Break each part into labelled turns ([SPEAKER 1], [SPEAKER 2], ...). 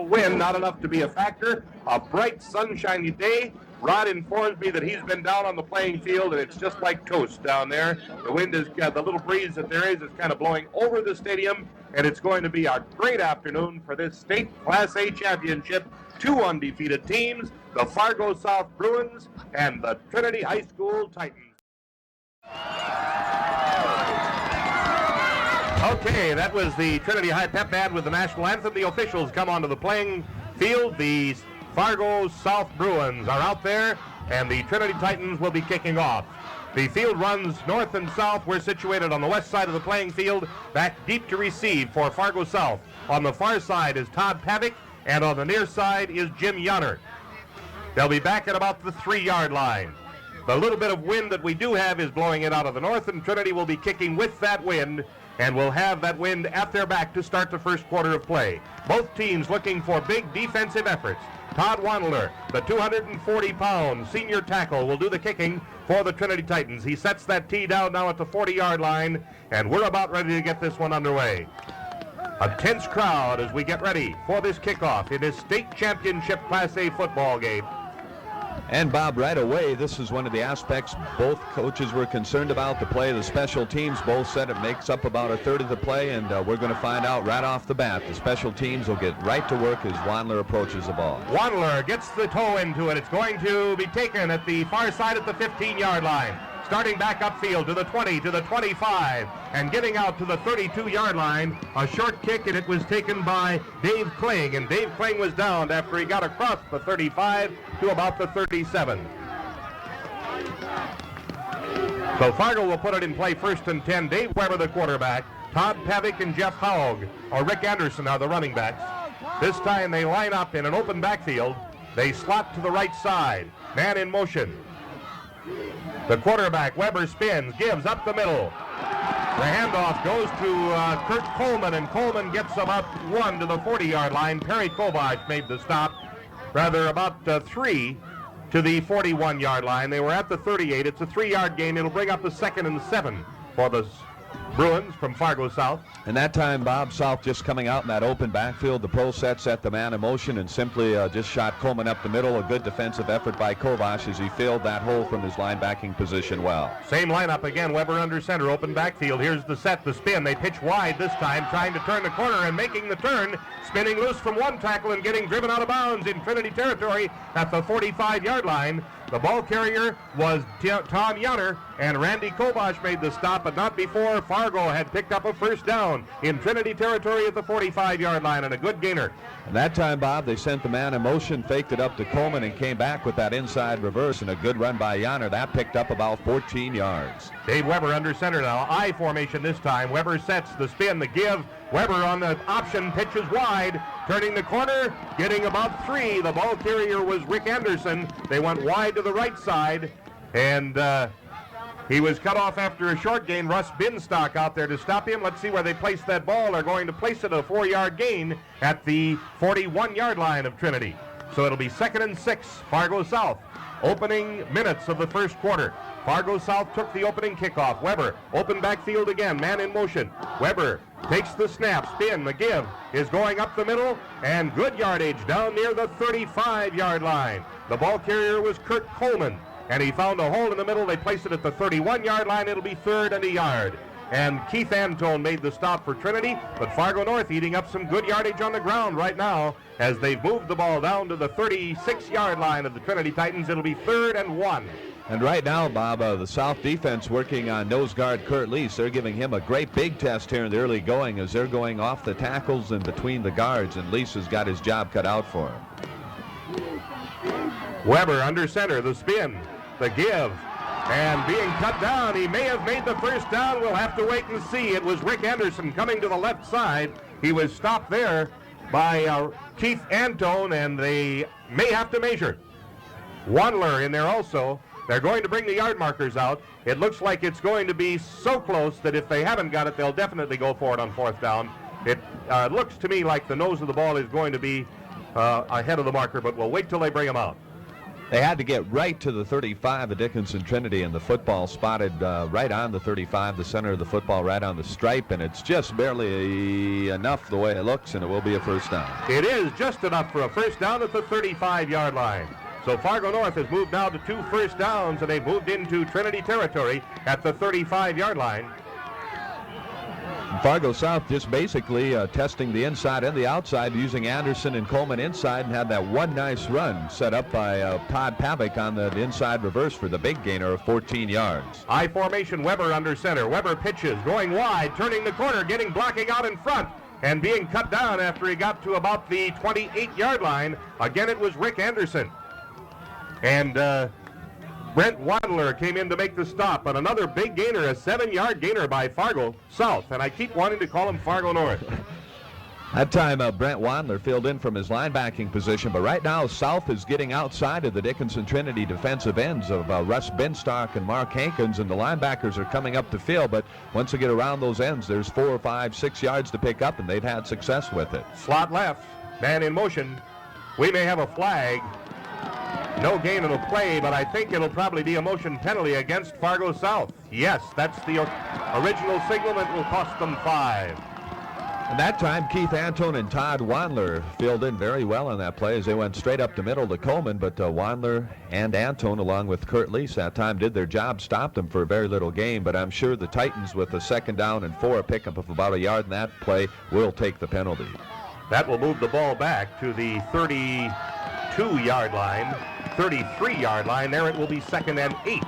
[SPEAKER 1] wind, not enough to be a factor. A bright, sunshiny day. Rod informs me that he's been down on the playing field, and it's just like toast down there. The wind is, the little breeze that there is kind of blowing over the stadium, and it's going to be a great afternoon for this state Class A championship. Two undefeated teams, the Fargo South Bruins and the Trinity High School Titans. Okay, that was the Trinity High Pep Band with the national anthem. The officials come onto the playing field. The Fargo South Bruins are out there, and the Trinity Titans will be kicking off. The field runs north and south. We're situated on the west side of the playing field, back deep to receive for Fargo South. On the far side is Todd Pavick, and on the near side is Jim Yonner. They'll be back at about the 3-yard line. The little bit of wind that we do have is blowing it out of the north, and Trinity will be kicking with that wind, and will have that wind at their back to start the first quarter of play. Both teams looking for big defensive efforts. Todd Wandler, the 240-pound senior tackle, will do the kicking for the Trinity Titans. He sets that tee down now at the 40-yard line, and we're about ready to get this one underway. A tense crowd as we get ready for this kickoff in this state championship Class A football game.
[SPEAKER 2] And Bob, right away, this is one of the aspects both coaches were concerned about, the play of the special teams. Both said it makes up about a third of the play, and we're going to find out right off the bat. The special teams will get right to work as Wandler approaches the ball.
[SPEAKER 1] Wandler gets the toe into it. It's going to be taken at the far side at the 15-yard line. Starting back upfield to the 20, to the 25, and getting out to the 32-yard line. A short kick, and it was taken by Dave Kling, and Dave Kling was downed after he got across the 35 to about the 37. So Fargo will put it in play first and 10. Dave Weber, the quarterback. Todd Pavick and Jeff Haug, or Rick Anderson, are the running backs. This time they line up in an open backfield. They slot to the right side. Man in motion. The quarterback, Weber, spins, gives up the middle. The handoff goes to Kurt Coleman, and Coleman gets about 1 to the 40-yard line. Perry Kovac made the stop, rather about 3 to the 41-yard line. They were at the 38. It's a 3-yard gain. It'll bring up the 2nd and 7 for the Bruins from Fargo South.
[SPEAKER 2] And that time, Bob, South just coming out in that open backfield. The pro set the man in motion and simply just shot Coleman up the middle. A good defensive effort by Kovac as he filled that hole from his linebacking position well.
[SPEAKER 1] Same lineup again. Weber under center, open backfield. Here's the set, the spin. They pitch wide this time, trying to turn the corner and making the turn. Spinning loose from one tackle and getting driven out of bounds in Trinity territory at the 45-yard line. The ball carrier was Tom Yonner, and Randy Kovac made the stop, but not before Fargo had picked up a first down in Trinity territory at the 45-yard line, and a good gainer.
[SPEAKER 2] And that time, Bob, they sent the man in motion, faked it up to Coleman, and came back with that inside reverse, and a good run by Yonner. That picked up about 14 yards.
[SPEAKER 1] Dave Weber under center now. I formation this time. Weber sets the spin, the give. Weber on the option, pitches wide, turning the corner, getting about 3. The ball carrier was Rick Anderson. They went wide to the right side, and he was cut off after a short gain. Russ Binstock out there to stop him. Let's see where they place that ball. They're going to place it a 4-yard gain at the 41-yard line of Trinity. So it'll be 2nd and 6, Fargo South. Opening minutes of the first quarter. Fargo South took the opening kickoff. Weber, open backfield again, man in motion. Weber takes the snap, spin, the give is going up the middle, and good yardage down near the 35-yard line. The ball carrier was Kurt Coleman, and he found a hole in the middle. They placed it at the 31-yard line. It'll be 3rd and a yard. And Keith Antone made the stop for Trinity, but Fargo North eating up some good yardage on the ground right now as they've moved the ball down to the 36-yard line of the Trinity Titans. It'll be 3rd and 1.
[SPEAKER 2] And right now, Bob, the South defense working on nose guard Kurt Lease. They're giving him a great big test here in the early going as they're going off the tackles and between the guards, and Lease has got his job cut out for him.
[SPEAKER 1] Weber under center, the spin, the give, and being cut down. He may have made the first down. We'll have to wait and see. It was Rick Anderson coming to the left side. He was stopped there by Keith Antone, and they may have to measure. Wandler in there also. They're going to bring the yard markers out. It looks like it's going to be so close that if they haven't got it, they'll definitely go for it on 4th down. It looks to me like the nose of the ball is going to be ahead of the marker, but we'll wait till they bring them out.
[SPEAKER 2] They had to get right to the 35 of Dickinson Trinity, and the football spotted right on the 35, the center of the football right on the stripe, and it's just barely enough the way it looks, and it will be a first down.
[SPEAKER 1] It is just enough for a first down at the 35-yard line. So Fargo North has moved now to 2 first downs, and they've moved into Trinity territory at the 35-yard line.
[SPEAKER 2] Fargo South just basically testing the inside and the outside, using Anderson and Coleman inside, and had that one nice run set up by Todd Pavick on the inside reverse for the big gainer of 14 yards.
[SPEAKER 1] I formation, Weber under center. Weber pitches, going wide, turning the corner, getting blocking out in front, and being cut down after he got to about the 28-yard line. Again, it was Rick Anderson. And Brent Wadler came in to make the stop, but another big gainer, a 7-yard gainer by Fargo South, and I keep wanting to call him Fargo North.
[SPEAKER 2] That time, Brent Wadler filled in from his linebacking position, but right now South is getting outside of the Dickinson Trinity defensive ends of Russ Binstock and Mark Hankins, and the linebackers are coming up the field, but once they get around those ends, there's 4 or 5, 6 yards to pick up, and they've had success with it.
[SPEAKER 1] Slot left, man in motion. We may have a flag. No gain in the play, but I think it'll probably be a motion penalty against Fargo South. Yes, that's the original signal that will cost them 5.
[SPEAKER 2] And that time, Keith Antone and Todd Wadler filled in very well on that play as they went straight up the middle to Coleman, but Wadler and Antone, along with Kurt Lease, that time did their job, stopped them for a very little gain, but I'm sure the Titans, with a 2nd down and 4, a pickup of about a yard in that play, will take the penalty.
[SPEAKER 1] That will move the ball back to the 32-yard line, 33-yard line. There it will be 2nd and 8.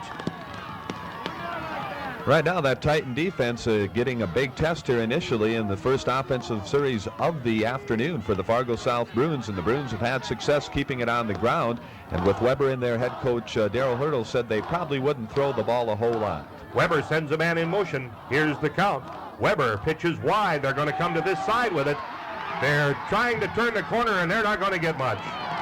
[SPEAKER 2] Right now, that Titan defense getting a big test here initially in the first offensive series of the afternoon for the Fargo South Bruins, and the Bruins have had success keeping it on the ground. And with Weber in there, head coach Darrell Hurdle said they probably wouldn't throw the ball a whole lot.
[SPEAKER 1] Weber sends a man in motion. Here's the count. Weber pitches wide. They're going to come to this side with it. They're trying to turn the corner, and they're not going to get much.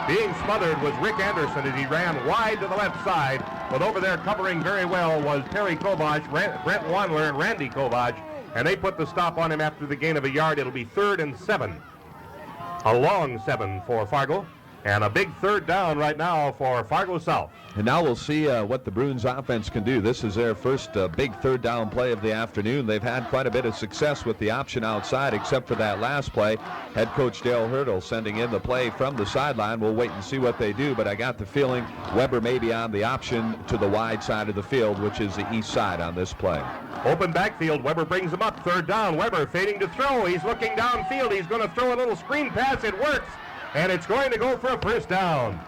[SPEAKER 1] Being smothered was Rick Anderson as he ran wide to the left side, but over there covering very well was Terry Kovach, Brent Wadler, and Randy Kovach, and they put the stop on him after the gain of a yard. It'll be 3rd and 7. A long 7 for Fargo, and a big 3rd down right now for Fargo South.
[SPEAKER 2] And now we'll see what the Bruins offense can do. This is their first big 3rd down play of the afternoon. They've had quite a bit of success with the option outside, except for that last play. Head coach Dale Hurdle sending in the play from the sideline. We'll wait and see what they do, but I got the feeling Weber may be on the option to the wide side of the field, which is the east side on this play.
[SPEAKER 1] Open backfield. Weber brings him up. 3rd down. Weber fading to throw. He's looking downfield. He's going to throw a little screen pass. It works, and it's going to go for a first down.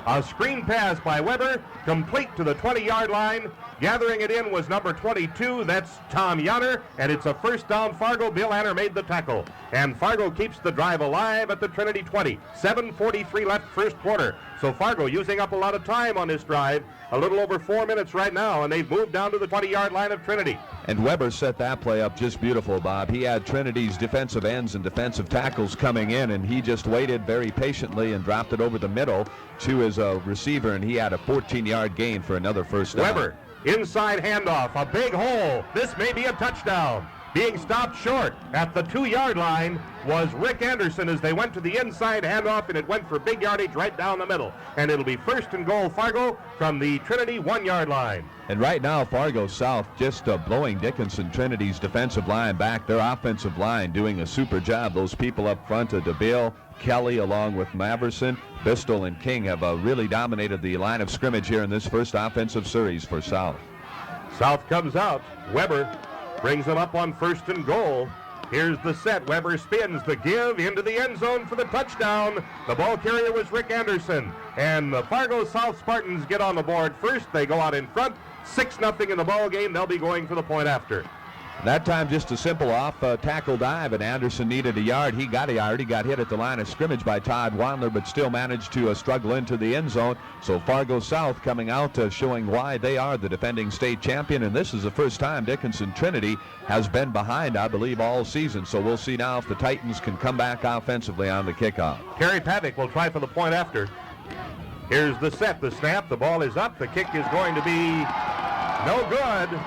[SPEAKER 1] A screen pass by Weber, complete to the 20-yard line. Gathering it in was number 22. That's Tom Yanner, and it's a first down Fargo. Bill Anner made the tackle, and Fargo keeps the drive alive at the Trinity 20. 7:43 left first quarter. So Fargo using up a lot of time on this drive. A little over 4 minutes right now, and they've moved down to the 20-yard line of Trinity.
[SPEAKER 2] And Weber set that play up just beautiful, Bob. He had Trinity's defensive ends and defensive tackles coming in, and he just waited very patiently and dropped it over the middle to his receiver, and he had a 14-yard gain for another first down.
[SPEAKER 1] Weber, inside handoff, a big hole. This may be a touchdown. Being stopped short at the 2-yard line was Rick Anderson as they went to the inside handoff, and it went for big yardage right down the middle. And it'll be 1st and goal Fargo from the Trinity 1-yard line.
[SPEAKER 2] And right now, Fargo South just blowing Dickinson Trinity's defensive line back. Their offensive line doing a super job. Those people up front, DeBille, Kelly, along with Maverson, Bistel, and King have really dominated the line of scrimmage here in this first offensive series for South.
[SPEAKER 1] South comes out. Weber brings them up on 1st and goal. Here's the set. Weber spins the give into the end zone for the touchdown. The ball carrier was Rick Anderson. And the Fargo South Spartans get on the board first. They go out in front. 6-0 in the ball game. They'll be going for the point after.
[SPEAKER 2] That time just a simple off tackle dive, and Anderson needed a yard. He got a yard. He got hit at the line of scrimmage by Todd Wadler, but still managed to struggle into the end zone. So Fargo South coming out showing why they are the defending state champion, and this is the first time Dickinson Trinity has been behind, I believe, all season. So we'll see now if the Titans can come back offensively on the kickoff.
[SPEAKER 1] Terry Pavick will try for the point after. Here's the set, the snap, the ball is up. The kick is going to be no good.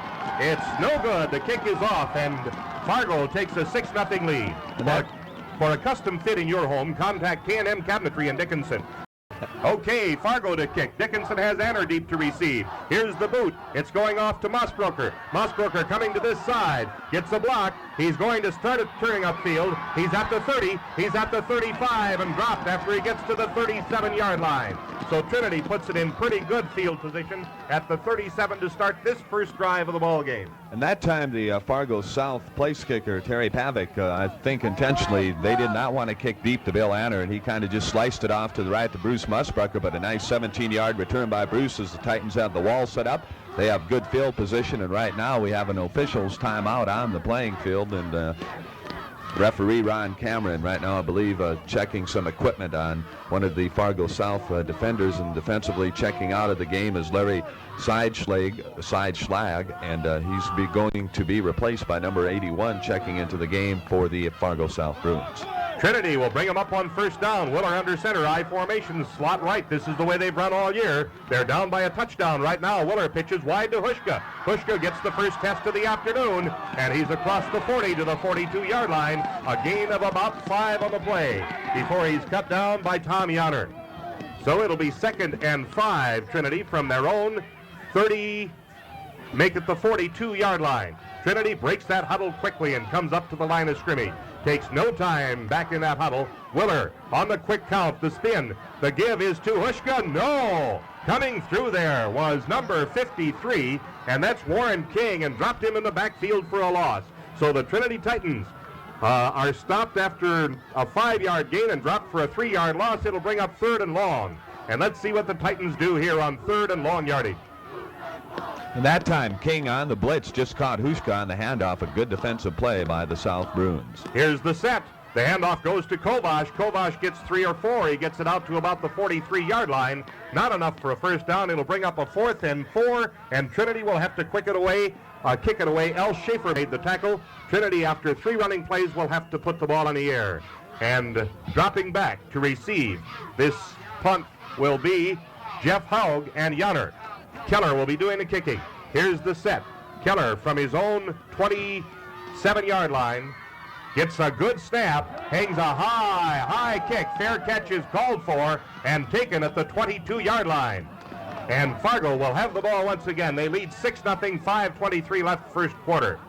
[SPEAKER 1] It's no good. The kick is off, and Fargo takes a 6-0 lead. For a custom fit in your home, contact K&M Cabinetry in Dickinson. Okay, Fargo to kick. Dickinson has Anner deep to receive. Here's the boot. It's going off to Mossbroker. Mossbroker coming to this side. Gets a block. He's going to start it turning upfield. He's at the 30. He's at the 35 and dropped after he gets to the 37-yard line. So Trinity puts it in pretty good field position at the 37 to start this first drive of the ball game.
[SPEAKER 2] And that time the Fargo South place kicker, Terry Pavick, I think intentionally, they did not want to kick deep to Bill Anner, and he kind of just sliced it off to the right to Bruce Musbrucker, but a nice 17-yard return by Bruce as the Titans have the wall set up. They have good field position, and right now we have an official's timeout on the playing field, and referee Ron Cameron right now, I believe, checking some equipment on one of the Fargo South defenders, and defensively checking out of the game is Larry Sideschlag, and he's going to be replaced by number 81 checking into the game for the Fargo South Bruins.
[SPEAKER 1] Trinity will bring them up on first down. Willer under center, I formation, slot right. This is the way they've run all year. They're down by a touchdown right now. Willer pitches wide to Hushka. Hushka gets the first test of the afternoon, and he's across the 40 to the 42-yard line. A gain of about 5 on the play before he's cut down by Tom Yonner. So it'll be 2nd and 5, Trinity, from their own 30, make it the 42-yard line. Trinity breaks that huddle quickly and comes up to the line of scrimmage. Takes no time back in that huddle. Willer on the quick count, the spin. The give is to Hushka. No! Coming through there was number 53, and that's Warren King, and dropped him in the backfield for a loss. So the Trinity Titans are stopped after a 5-yard gain and dropped for a 3-yard loss. It'll bring up 3rd and long. And let's see what the Titans do here on 3rd and long yardage.
[SPEAKER 2] And that time, King on the blitz just caught Hushka on the handoff. A good defensive play by the South Bruins.
[SPEAKER 1] Here's the set. The handoff goes to Kovash. Kovash gets 3 or 4. He gets it out to about the 43-yard line. Not enough for a first down. It'll bring up a 4th and 4, and Trinity will have to kick it away. Al Schaefer made the tackle. Trinity, after 3 running plays, will have to put the ball in the air. And dropping back to receive this punt will be Jeff Haug and Yonner. Keller will be doing the kicking. Here's the set. Keller from his own 27-yard line gets a good snap, hangs a high kick. Fair catch is called for and taken at the 22-yard line. And Fargo will have the ball once again. They lead 6-0, 5:23 left first quarter.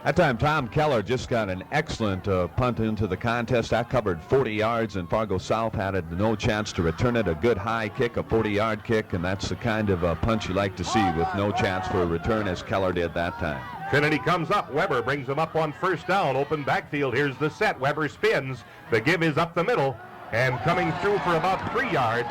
[SPEAKER 2] That time, Tom Keller just got an excellent punt into the contest. That covered 40 yards, and Fargo South had no chance to return it. A good high kick, a 40-yard kick, and that's the kind of punch you like to see with no chance for a return, as Keller did that time.
[SPEAKER 1] Trinity comes up. Weber brings him up on first down. Open backfield. Here's the set. Weber spins. The give is up the middle, and coming through for about 3 yards.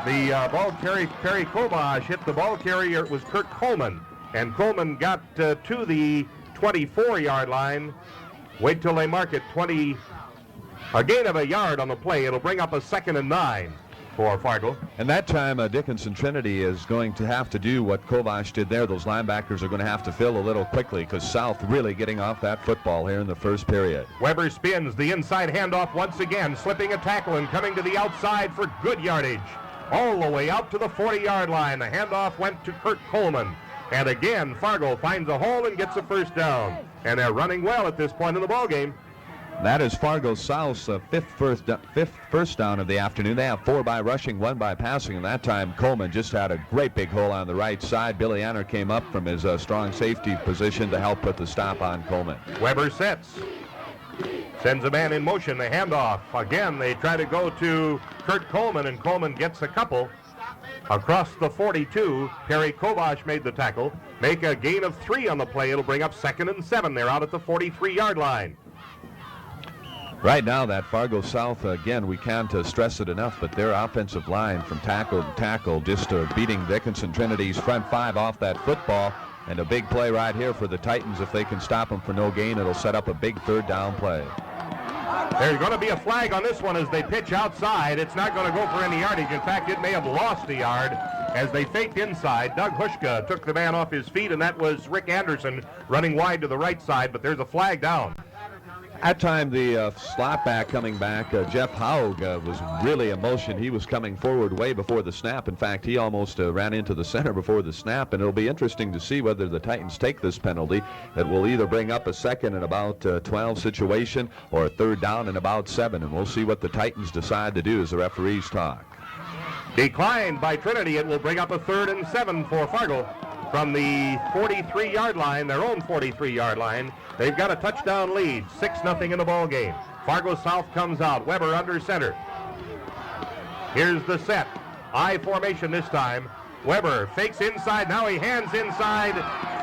[SPEAKER 1] The ball carrier, Perry Kovash, hit the ball carrier. It was Kurt Coleman, and Coleman got to the 24-yard line. Wait till they mark it. A gain of a yard on the play. It'll bring up a 2nd and 9 for Fargo.
[SPEAKER 2] And that time, Dickinson Trinity is going to have to do what Kovash did there. Those linebackers are going to have to fill a little quickly, because South really getting off that football here in the first period.
[SPEAKER 1] Weber spins the inside handoff once again, slipping a tackle and coming to the outside for good yardage. All the way out to the 40-yard line. The handoff went to Kurt Coleman. And again, Fargo finds a hole and gets a first down. And they're running well at this point in the ballgame.
[SPEAKER 2] That is Fargo South's fifth first down of the afternoon. They have 4 by rushing, 1 by passing. And that time, Coleman just had a great big hole on the right side. Billy Anner came up from his strong safety position to help put the stop on Coleman.
[SPEAKER 1] Weber sets. Sends a man in motion. The handoff. Again, they try to go to Kurt Coleman, and Coleman gets a couple. Across the 42, Perry Kovash made the tackle. Make a gain of 3 on the play. It'll bring up 2nd and 7. They're out at the 43-yard line.
[SPEAKER 2] Right now, that Fargo South, again, we can't stress it enough, but their offensive line from tackle to tackle, just beating Dickinson Trinity's front 5 off that football. And a big play right here for the Titans. If they can stop them for no gain, it'll set up a big 3rd down play.
[SPEAKER 1] There's going to be a flag on this one as they pitch outside. It's not going to go for any yardage. In fact, it may have lost a yard as they faked inside. Doug Hushka took the man off his feet, and that was Rick Anderson running wide to the right side, but there's a flag down.
[SPEAKER 2] At time, the slot back coming back, Jeff Haug was really in motion. He was coming forward way before the snap. In fact, he almost ran into the center before the snap, and it'll be interesting to see whether the Titans take this penalty. It will either bring up a 2nd and about 12 situation or a 3rd down and about 7, and we'll see what the Titans decide to do as the referees talk.
[SPEAKER 1] Declined by Trinity. It will bring up a 3rd and 7 for Fargo from the 43-yard line, their own 43-yard line. They've got a touchdown lead, 6-0 in the ball game. Fargo South comes out. Weber under center. Here's the set. I formation this time. Weber fakes inside. Now he hands inside.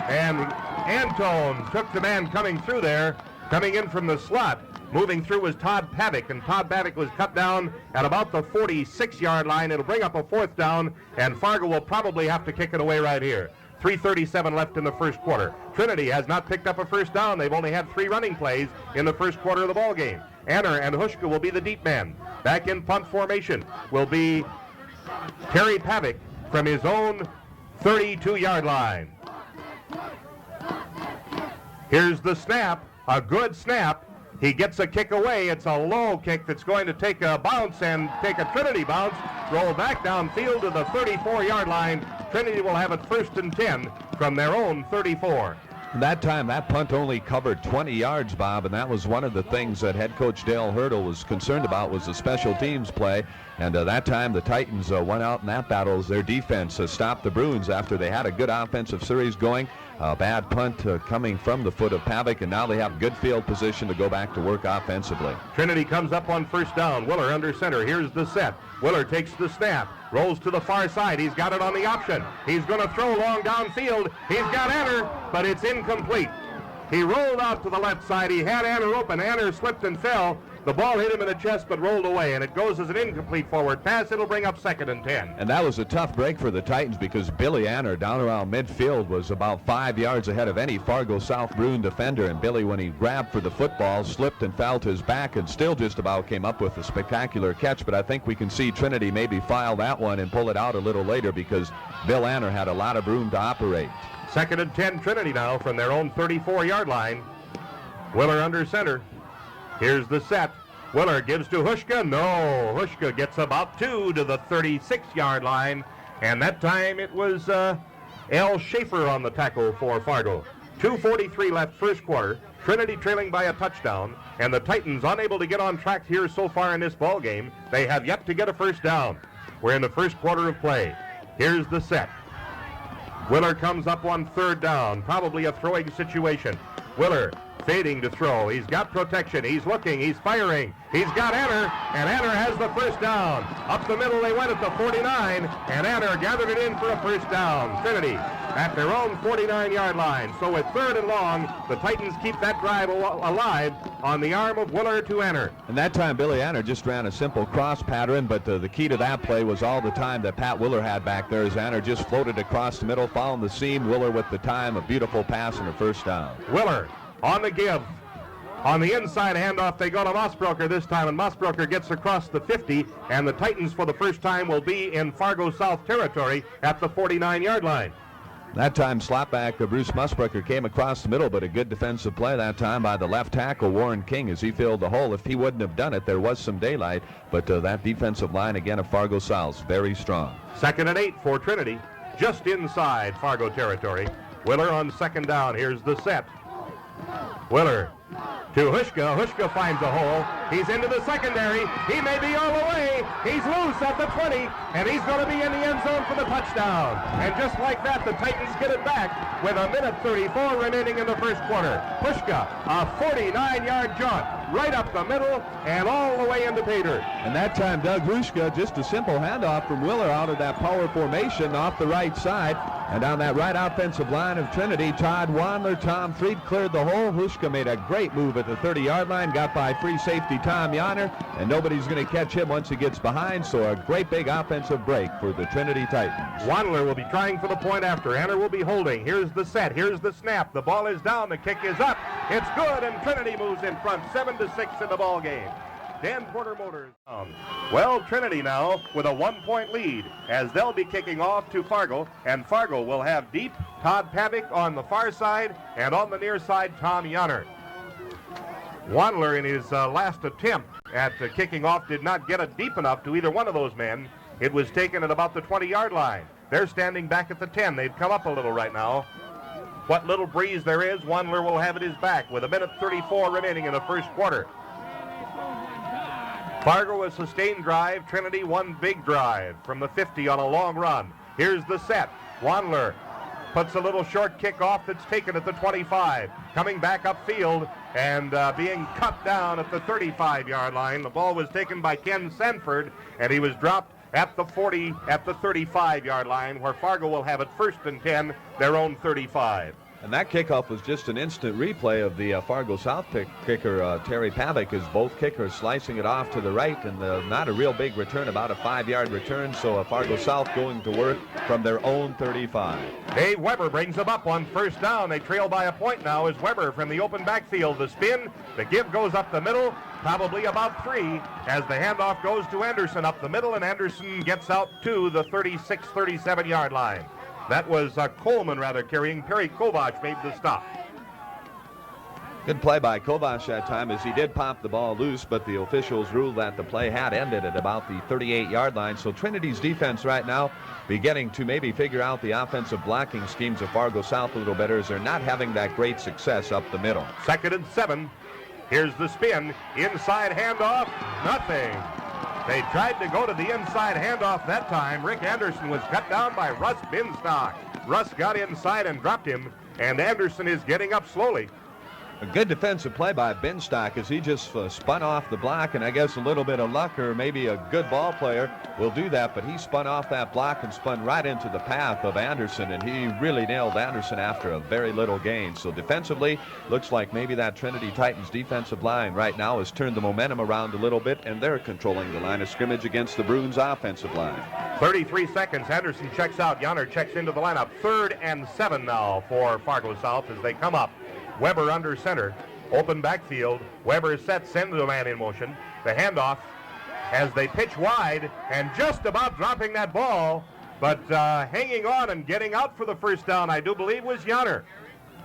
[SPEAKER 1] And Antone took the man coming through there. Coming in from the slot. Moving through was Todd Pavick, and Todd Pavick was cut down at about the 46-yard line. It'll bring up a 4th down, and Fargo will probably have to kick it away right here. 3:37 left in the first quarter. Trinity has not picked up a first down. They've only had 3 running plays in the first quarter of the ball game. Anner and Hushka will be the deep men. Back in punt formation will be Terry Pavick from his own 32-yard line. Here's the snap, a good snap. He gets a kick away. It's a low kick that's going to take a bounce and take a Trinity bounce, roll back downfield to the 34-yard line. Trinity will have it 1st and 10 from their own 34.
[SPEAKER 2] That time, that punt only covered 20 yards, Bob, and that was one of the things that head coach Dale Hurdle was concerned about was the special teams play. And that time, the Titans went out in that battle as their defense stopped the Bruins after they had a good offensive series going. A bad punt coming from the foot of Pavick, and now they have good field position to go back to work offensively.
[SPEAKER 1] Trinity comes up on 1st down. Willer under center. Here's the set. Willer takes the snap. Rolls to the far side. He's got it on the option. He's going to throw long downfield. He's got Anner, but it's incomplete. He rolled out to the left side. He had Anner open. Anner slipped and fell. The ball hit him in the chest but rolled away, and it goes as an incomplete forward pass. It'll bring up 2nd and 10.
[SPEAKER 2] And that was a tough break for the Titans because Billy Anner down around midfield was about 5 yards ahead of any Fargo South Bruin defender. And Billy, when he grabbed for the football, slipped and fell to his back and still just about came up with a spectacular catch. But I think we can see Trinity maybe file that one and pull it out a little later because Bill Anner had a lot of room to operate.
[SPEAKER 1] 2nd and 10 Trinity now from their own 34-yard line. Willer under center. Here's the set. Willer gives to Hushka. No, Hushka gets about 2 to the 36-yard line. And that time it was Al Schaefer on the tackle for Fargo. 2:43 left first quarter. Trinity trailing by a touchdown. And the Titans unable to get on track here so far in this ball game. They have yet to get a first down. We're in the first quarter of play. Here's the set. Willer comes up on 3rd down. Probably a throwing situation. Willer fading to throw. He's got protection. He's looking. He's firing. He's got Anner, and Anner has the first down. Up the middle they went at the 49, and Anner gathered it in for a first down. Trinity at their own 49-yard line. So with 3rd and long, the Titans keep that drive alive on the arm of Willer to Anner.
[SPEAKER 2] And that time, Billy Anner just ran a simple cross pattern, but the key to that play was all the time that Pat Willer had back there as Anner just floated across the middle, following the seam. Willer with the time, a beautiful pass and a first down.
[SPEAKER 1] Willer on the give. On the inside handoff, they go to Mossbroker this time, and Mossbroker gets across the 50, and the Titans for the first time will be in Fargo South territory at the 49-yard line.
[SPEAKER 2] That time, slapback Bruce Mossbroker came across the middle, but a good defensive play that time by the left tackle, Warren King, as he filled the hole. If he wouldn't have done it, there was some daylight, but that defensive line, again, of Fargo South, very strong.
[SPEAKER 1] 2nd and 8 for Trinity, just inside Fargo territory. Willer on 2nd down. Here's the set. Willer to Hushka. Hushka finds a hole. He's into the secondary. He may be all the way. He's loose at the 20, and he's going to be in the end zone for the touchdown. And just like that, the Titans get it back with 1:34 remaining in the first quarter. Hushka, a 49-yard jaunt right up the middle and all the way into pay dirt.
[SPEAKER 2] And that time, Doug Hushka, just a simple handoff from Willer out of that power formation off the right side. And on that right offensive line of Trinity, Todd Wandler, Tom Freed cleared the hole. Hushka made a great move at the 30-yard line, got by free safety Tom Yonner, and nobody's going to catch him once he gets behind, so a great big offensive break for the Trinity Titans.
[SPEAKER 1] Wandler will be trying for the point after. Anner will be holding. Here's the set. Here's the snap. The ball is down. The kick is up. It's good, and Trinity moves in front, 7-6 in the ball game. Dan Porter Motors. Well, Trinity now with a 1-point lead as they'll be kicking off to Fargo, and Fargo will have deep Todd Pavick on the far side, and on the near side, Tom Yonner. Wandler in his last attempt at kicking off did not get it deep enough to either one of those men. It was taken at about the 20-yard line. They're standing back at the 10. They've come up a little right now. What little breeze there is, Wandler will have at his back with 1:34 remaining in the first quarter. Fargo a sustained drive. Trinity one big drive from the 50 on a long run. Here's the set. Wandler puts a little short kick off that's taken at the 25. Coming back upfield and being cut down at the 35-yard line. The ball was taken by Ken Sanford, and he was dropped at the 40, at the 35-yard line, where Fargo will have it 1st and 10, their own 35.
[SPEAKER 2] And that kickoff was just an instant replay of the Fargo South kicker, Terry Pavick, as both kickers slicing it off to the right, and not a real big return, about a 5-yard return, so Fargo South going to work from their own 35.
[SPEAKER 1] Dave Weber brings them up on 1st down. They trail by a point now as Weber from the open backfield. The spin, the give goes up the middle, probably about 3, as the handoff goes to Anderson up the middle, and Anderson gets out to the 36, 37-yard line. That was Coleman, carrying. Perry Kovac made the stop.
[SPEAKER 2] Good play by Kovac that time, as he did pop the ball loose, but the officials ruled that the play had ended at about the 38-yard line. So Trinity's defense right now beginning to maybe figure out the offensive blocking schemes of Fargo South a little better, as they're not having that great success up the middle.
[SPEAKER 1] 2nd and 7. Here's the spin. Inside handoff. Nothing. They tried to go to the inside handoff that time. Rick Anderson was cut down by Russ Binstock. Russ got inside and dropped him, and Anderson is getting up slowly.
[SPEAKER 2] A good defensive play by Binstock, as he just spun off the block, and I guess a little bit of luck, or maybe a good ball player will do that, but he spun off that block and spun right into the path of Anderson, and he really nailed Anderson after a very little gain. So defensively, looks like maybe that Trinity Titans defensive line right now has turned the momentum around a little bit, and they're controlling the line of scrimmage against the Bruins offensive line.
[SPEAKER 1] 33 seconds. Anderson checks out. Yanner checks into the lineup. 3rd and 7 now for Fargo South as they come up. Weber under center, open backfield. Weber sets, sends the man in motion. The handoff as they pitch wide, and just about dropping that ball, but hanging on and getting out for the 1st down, I do believe, was Yanner.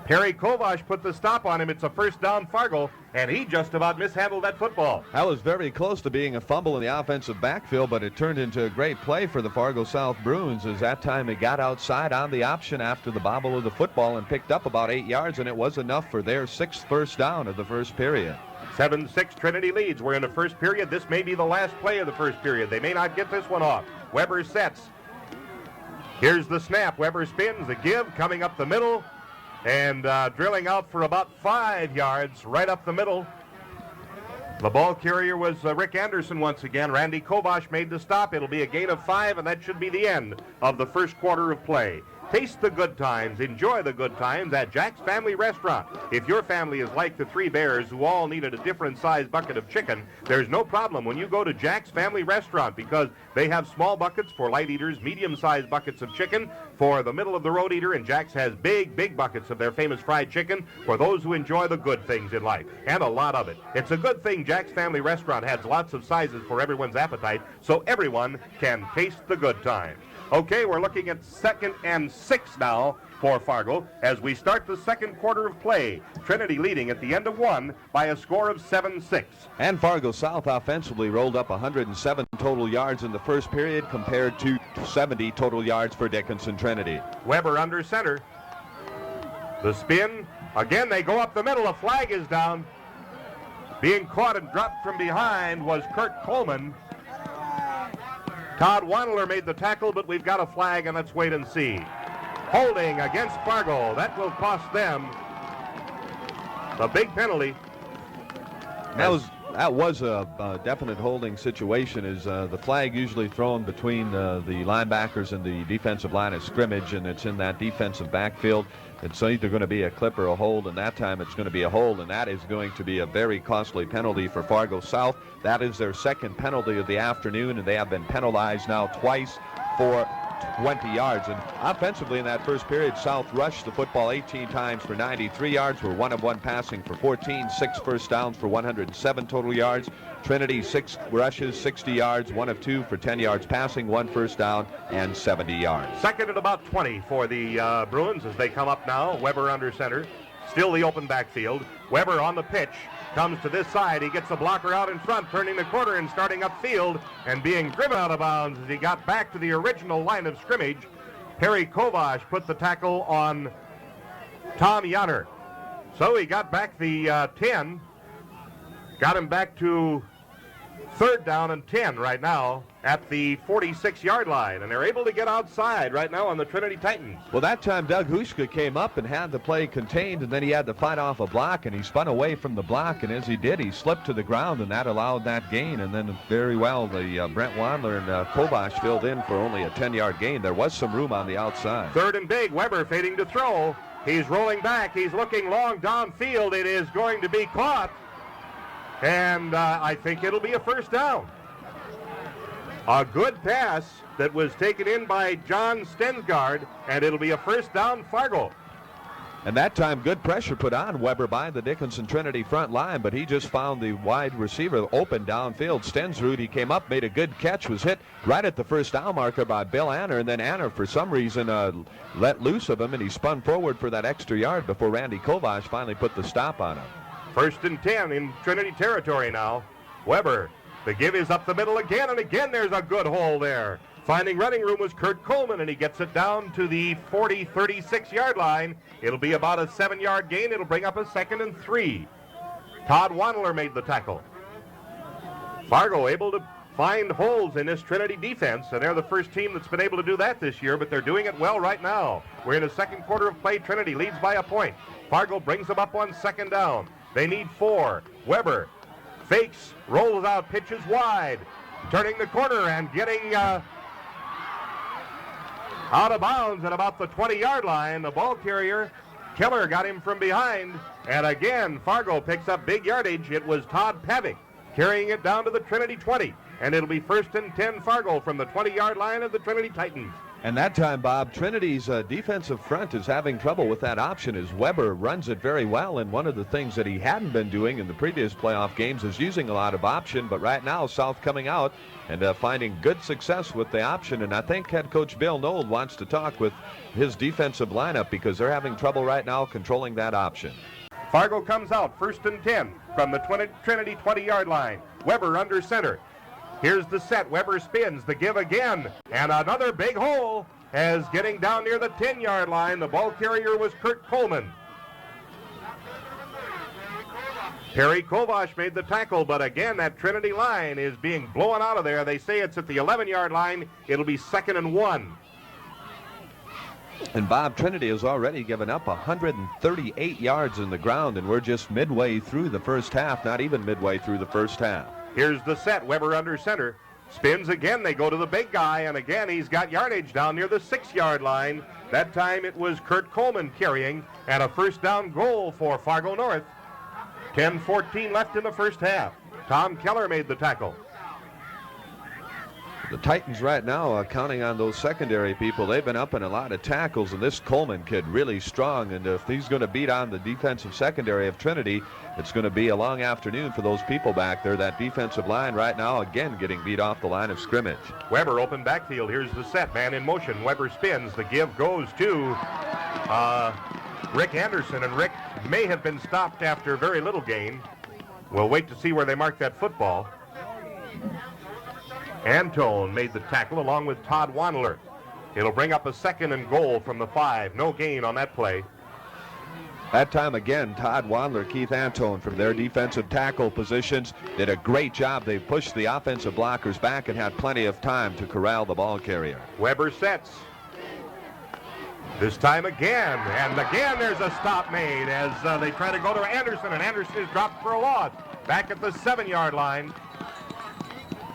[SPEAKER 1] Perry Kovac put the stop on him. It's a 1st down Fargo, and he just about mishandled that football.
[SPEAKER 2] That was very close to being a fumble in the offensive backfield, but it turned into a great play for the Fargo South Bruins, as that time he got outside on the option after the bobble of the football and picked up about 8 yards, and it was enough for their 6th first down of the 1st period.
[SPEAKER 1] 7-6 Trinity leads. We're in the 1st period. This may be the last play of the 1st period. They may not get this one off. Weber sets. Here's the snap. Weber spins. The give coming up the middle, and drilling out for about 5 yards right up the middle. The ball carrier was Rick Anderson once again. Randy Kovac made the stop. It'll be a gain of 5, and that should be the end of the 1st quarter of play. Taste the good times, enjoy the good times at Jack's Family Restaurant. If your family is like the 3 bears who all needed a different size bucket of chicken, there's no problem when you go to Jack's Family Restaurant, because they have small buckets for light eaters, medium-sized buckets of chicken for the middle-of-the-road eater, and Jack's has big buckets of their famous fried chicken for those who enjoy the good things in life, and a lot of it. It's a good thing Jack's Family Restaurant has lots of sizes for everyone's appetite, so everyone can taste the good times. Okay, we're looking at 2nd and 6 now for Fargo as we start the 2nd quarter of play. Trinity leading at the end of 1 by a score of 7-6.
[SPEAKER 2] And Fargo South offensively rolled up 107 total yards in the 1st period compared to 70 total yards for Dickinson Trinity.
[SPEAKER 1] Weber under center. The spin. Again, they go up the middle. A flag is down. Being caught and dropped from behind was Kurt Coleman. Todd Wandler made the tackle, but we've got a flag, and let's wait and see. Holding against Fargo. That will cost them the big penalty.
[SPEAKER 2] That was a definite holding situation. Is the flag usually thrown between the linebackers and the defensive line of scrimmage, and it's in that defensive backfield. It's either going to be a clip or a hold, and that time it's going to be a hold, and that is going to be a very costly penalty for Fargo South. That is their 2nd penalty of the afternoon, and they have been penalized now twice for 20 yards. And offensively in that 1st period, South rushed the football 18 times for 93 yards, were 1 of 1 passing for 14, 6 first downs for 107 total yards. Trinity 6 rushes, 60 yards, 1 of 2 for 10 yards passing, 1 first down, and 70 yards.
[SPEAKER 1] 2nd and about 20 for the Bruins as they come up now. Weber under center. Still the open backfield. Weber on the pitch. Comes to this side. He gets the blocker out in front, turning the corner and starting upfield and being driven out of bounds as he got back to the original line of scrimmage. Perry Kovac put the tackle on Tom Yanner. So he got back the 10. Got him back to Third down and 10 right now at the 46-yard line, and they're able to get outside right now on the Trinity Titans.
[SPEAKER 2] Well, that time Doug Huschka came up and had the play contained, and then he had to fight off a block, and he spun away from the block, and as he did, he slipped to the ground, and that allowed that gain. And then very well, the Brent Wadler and Kovash filled in for only a 10-yard gain. There was some room on the outside.
[SPEAKER 1] Third and big. Weber fading to throw. He's rolling back. He's looking long downfield. It is going to be caught. And I think it'll be a first down. A good pass that was taken in by John Stensgaard, and it'll be a first down, Fargo.
[SPEAKER 2] And that time, good pressure put on Weber by the Dickinson Trinity front line, but he just found the wide receiver open downfield. Stensrud, he came up, made a good catch, was hit right at the first down marker by Bill Anner, and then Anner, for some reason, let loose of him, and he spun forward for that extra yard before Randy Kovash finally put the stop on him.
[SPEAKER 1] First and 10 in Trinity territory now. Weber, the give is up the middle again, and again there's a good hole there. Finding running room was Kurt Coleman, and he gets it down to the 36-yard line. It'll be about a 7-yard gain. It'll bring up a 2nd and 3. Todd Wandler made the tackle. Fargo able to find holes in this Trinity defense, and they're the first team that's been able to do that this year, but they're doing it well right now. We're in the second quarter of play. Trinity leads by a point. Fargo brings them up on 2nd down. They need 4. Weber fakes, rolls out, pitches wide, turning the corner and getting out of bounds at about the 20-yard line. The ball carrier, Keller, got him from behind, and again Fargo picks up big yardage. It was Todd Pavick carrying it down to the Trinity 20, and it'll be 1st and 10 Fargo from the 20-yard line of the Trinity Titans.
[SPEAKER 2] And that time, Bob, Trinity's defensive front is having trouble with that option as Weber runs it very well. And one of the things that he hadn't been doing in the previous playoff games is using a lot of option. But right now, South coming out and finding good success with the option. And I think head coach Bill Knoll wants to talk with his defensive lineup because they're having trouble right now controlling that option.
[SPEAKER 1] Fargo comes out 1st and 10 from the Trinity 20-yard line. Weber under center. Here's the set. Weber spins. The give again. And another big hole as getting down near the 10-yard line. The ball carrier was Kurt Coleman. Perry Kovash made the tackle, but again, that Trinity line is being blown out of there. They say it's at the 11-yard line. It'll be 2nd and 1.
[SPEAKER 2] And Bob, Trinity has already given up 138 yards in the ground, and we're just midway through the first half, not even midway through the first half.
[SPEAKER 1] Here's the set. Weber under center. Spins again. They go to the big guy, and again he's got yardage down near the 6-yard line. That time it was Kurt Coleman carrying, and a first down goal for Fargo North. 10-14 left in the first half. Tom Keller made the tackle.
[SPEAKER 2] The Titans right now are counting on those secondary people. They've been up in a lot of tackles, and this Coleman kid really strong. And if he's going to beat on the defensive secondary of Trinity, it's going to be a long afternoon for those people back there. That defensive line right now, again, getting beat off the line of scrimmage.
[SPEAKER 1] Weber open backfield. Here's the set. Man in motion. Weber spins. The give goes to Rick Anderson, and Rick may have been stopped after very little gain. We'll wait to see where they mark that football. Antone made the tackle along with Todd Wandler. It'll bring up a 2nd and goal from the 5. No gain on that play.
[SPEAKER 2] That time again, Todd Wandler, Keith Antone from their defensive tackle positions did a great job. They pushed the offensive blockers back and had plenty of time to corral the ball carrier.
[SPEAKER 1] Weber sets. This time again, and again there's a stop made as they try to go to Anderson, and Anderson is dropped for a loss. Back at the 7-yard line.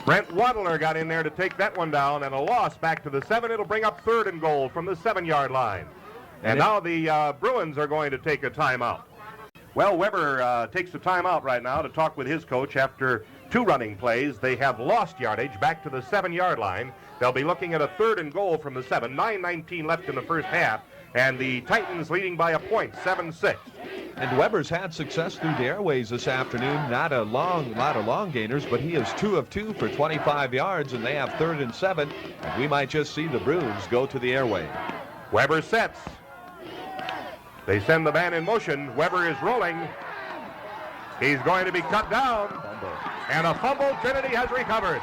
[SPEAKER 1] Brent Wadler got in there to take that one down, and a loss back to the 7. It'll bring up 3rd and goal from the 7-yard line. And now the Bruins are going to take a timeout. Well, Weber takes a timeout right now to talk with his coach after 2 running plays. They have lost yardage back to the 7-yard line. They'll be looking at a 3rd and goal from the 7. 9:19 left in the first half, and the Titans leading by a point, 7-6.
[SPEAKER 2] And Weber's had success through the airways this afternoon. Not a lot of long gainers, but he is 2 of 2 for 25 yards, and they have 3rd and 7. And we might just see the Bruins go to the airway.
[SPEAKER 1] Weber sets. They send the man in motion. Weber is rolling. He's going to be cut down. And a fumble. Trinity has recovered.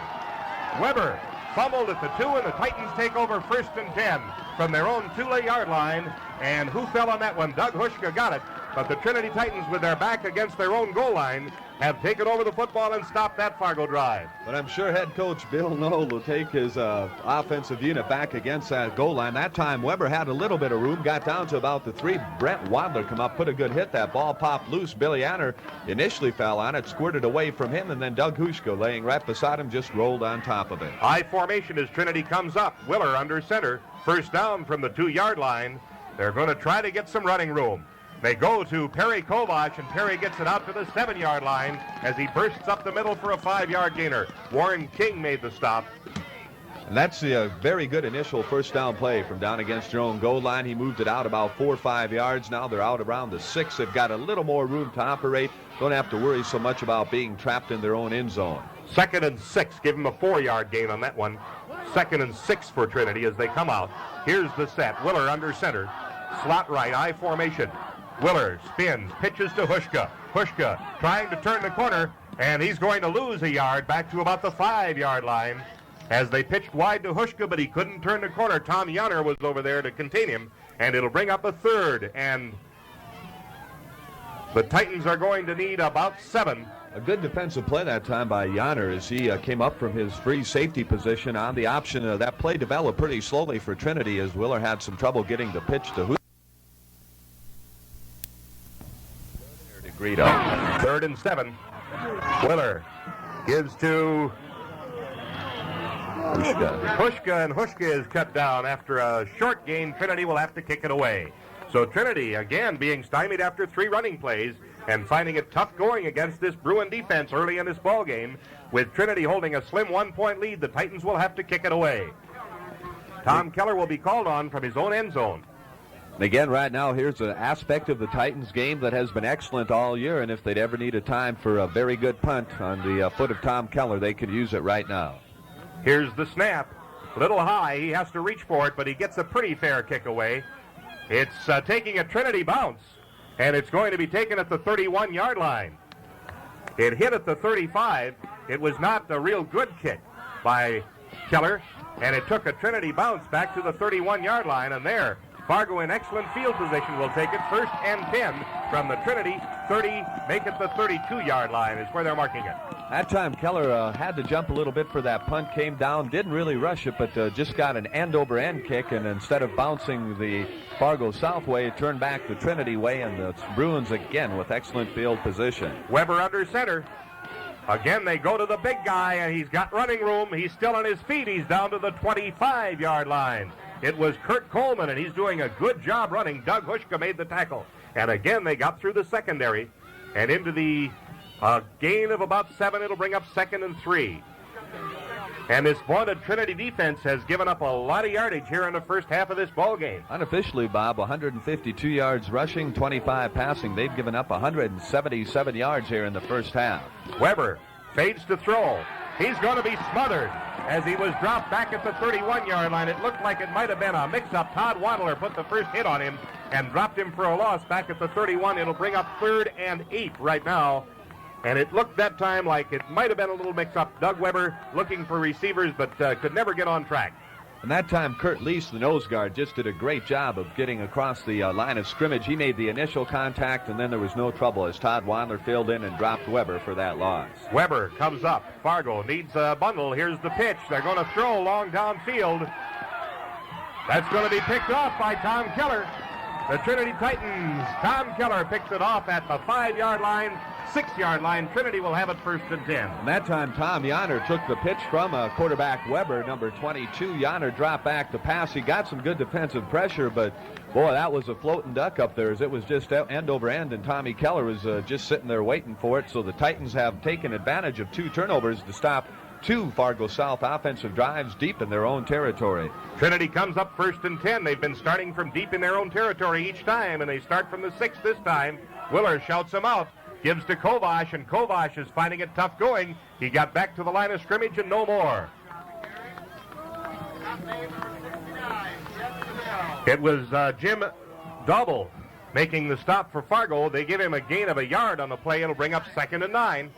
[SPEAKER 1] Weber fumbled at the 2, and the Titans take over 1st and 10 from their own 2-yard line. And who fell on that one? Doug Huschka got it. But the Trinity Titans, with their back against their own goal line, have taken over the football and stopped that Fargo drive.
[SPEAKER 2] But I'm sure head coach Bill Knoll will take his offensive unit back against that goal line. That time Weber had a little bit of room, got down to about the 3. Brent Wadler come up, put a good hit. That ball popped loose. Billy Anner initially fell on it, squirted away from him, and then Doug Hushko, laying right beside him, just rolled on top of it.
[SPEAKER 1] I formation as Trinity comes up. Willer under center. First down from the 2-yard line. They're going to try to get some running room. They go to Perry Kovac, and Perry gets it out to the 7-yard line as he bursts up the middle for a 5-yard gainer. Warren King made the stop.
[SPEAKER 2] And that's a very good initial first down play from down against their own goal line. He moved it out about 4 or 5 yards. Now they're out around the 6. They've got a little more room to operate. Don't have to worry so much about being trapped in their own end zone.
[SPEAKER 1] 2nd and 6. Give him a 4-yard gain on that one. 2nd and 6 for Trinity as they come out. Here's the set. Willer under center. Slot right, I formation. Willer spins, pitches to Hushka. Hushka trying to turn the corner, and he's going to lose a yard back to about the 5-yard line as they pitched wide to Hushka, but he couldn't turn the corner. Tom Yanner was over there to contain him, and it'll bring up a 3rd, and the Titans are going to need about 7.
[SPEAKER 2] A good defensive play that time by Yanner as he came up from his free safety position on the option. That play developed pretty slowly for Trinity as Willer had some trouble getting the pitch to Hushka.
[SPEAKER 1] 3rd and 7. Willer gives to Hushka, and Hushka is cut down after a short gain. Trinity will have to kick it away. So Trinity, again, being stymied after 3 running plays and finding it tough going against this Bruin defense early in this ball game. With Trinity holding a slim 1-point lead, the Titans will have to kick it away. Tom Keller will be called on from his own end zone.
[SPEAKER 2] And again, right now, here's an aspect of the Titans game that has been excellent all year, and if they'd ever need a time for a very good punt on the foot of Tom Keller, they could use it right now.
[SPEAKER 1] Here's the snap. A little high. He has to reach for it, but he gets a pretty fair kick away. It's taking a Trinity bounce, and it's going to be taken at the 31-yard line. It hit at the 35. It was not a real good kick by Keller, and it took a Trinity bounce back to the 31-yard line, and there, Fargo in excellent field position will take it. 1st and 10 from the Trinity 30, make it the 32-yard line is where they're marking it.
[SPEAKER 2] That time Keller had to jump a little bit for that punt, came down, didn't really rush it, but just got an end-over-end kick, and instead of bouncing the Fargo South way, it turned back the Trinity way, and the Bruins again with excellent field position.
[SPEAKER 1] Weber under center. Again, they go to the big guy, and he's got running room. He's still on his feet. He's down to the 25-yard line. It was Kurt Coleman, and he's doing a good job running. Doug Hushka made the tackle. And again, they got through the secondary and into the gain of about 7. It'll bring up 2nd and 3. And this vaunted Trinity defense has given up a lot of yardage here in the first half of this ball game.
[SPEAKER 2] Unofficially, Bob, 152 yards rushing, 25 passing. They've given up 177 yards here in the first half.
[SPEAKER 1] Weber fades to throw. He's going to be smothered as he was dropped back at the 31-yard line. It looked like it might have been a mix-up. Todd Wadler put the first hit on him and dropped him for a loss back at the 31. It'll bring up 3rd and 8 right now. And it looked that time like it might have been a little mix-up. Doug Weber looking for receivers, but could never get on track.
[SPEAKER 2] And that time, Kurt Lease, the nose guard, just did a great job of getting across the line of scrimmage. He made the initial contact, and then there was no trouble as Todd Wadler filled in and dropped Weber for that loss.
[SPEAKER 1] Weber comes up. Fargo needs a bundle. Here's the pitch. They're going to throw long downfield. That's going to be picked off by Tom Keller. The Trinity Titans, Tom Keller picks it off at the 5-yard line. 6-yard line. Trinity will have it 1st and 10.
[SPEAKER 2] And that time, Tom Yanner took the pitch from quarterback Weber, number 22. Yanner dropped back the pass. He got some good defensive pressure, but, boy, that was a floating duck up there as it was just end over end, and Tommy Keller was just sitting there waiting for it. So the Titans have taken advantage of 2 turnovers to stop 2 Fargo South offensive drives deep in their own territory.
[SPEAKER 1] Trinity comes up 1st and 10. They've been starting from deep in their own territory each time, and they start from the 6 this time. Willer shouts him out. Gives to Kovac, and Kovac is finding it tough going. He got back to the line of scrimmage and no more. It was Jim Double making the stop for Fargo. They give him a gain of a yard on the play. It'll bring up 2nd and 9.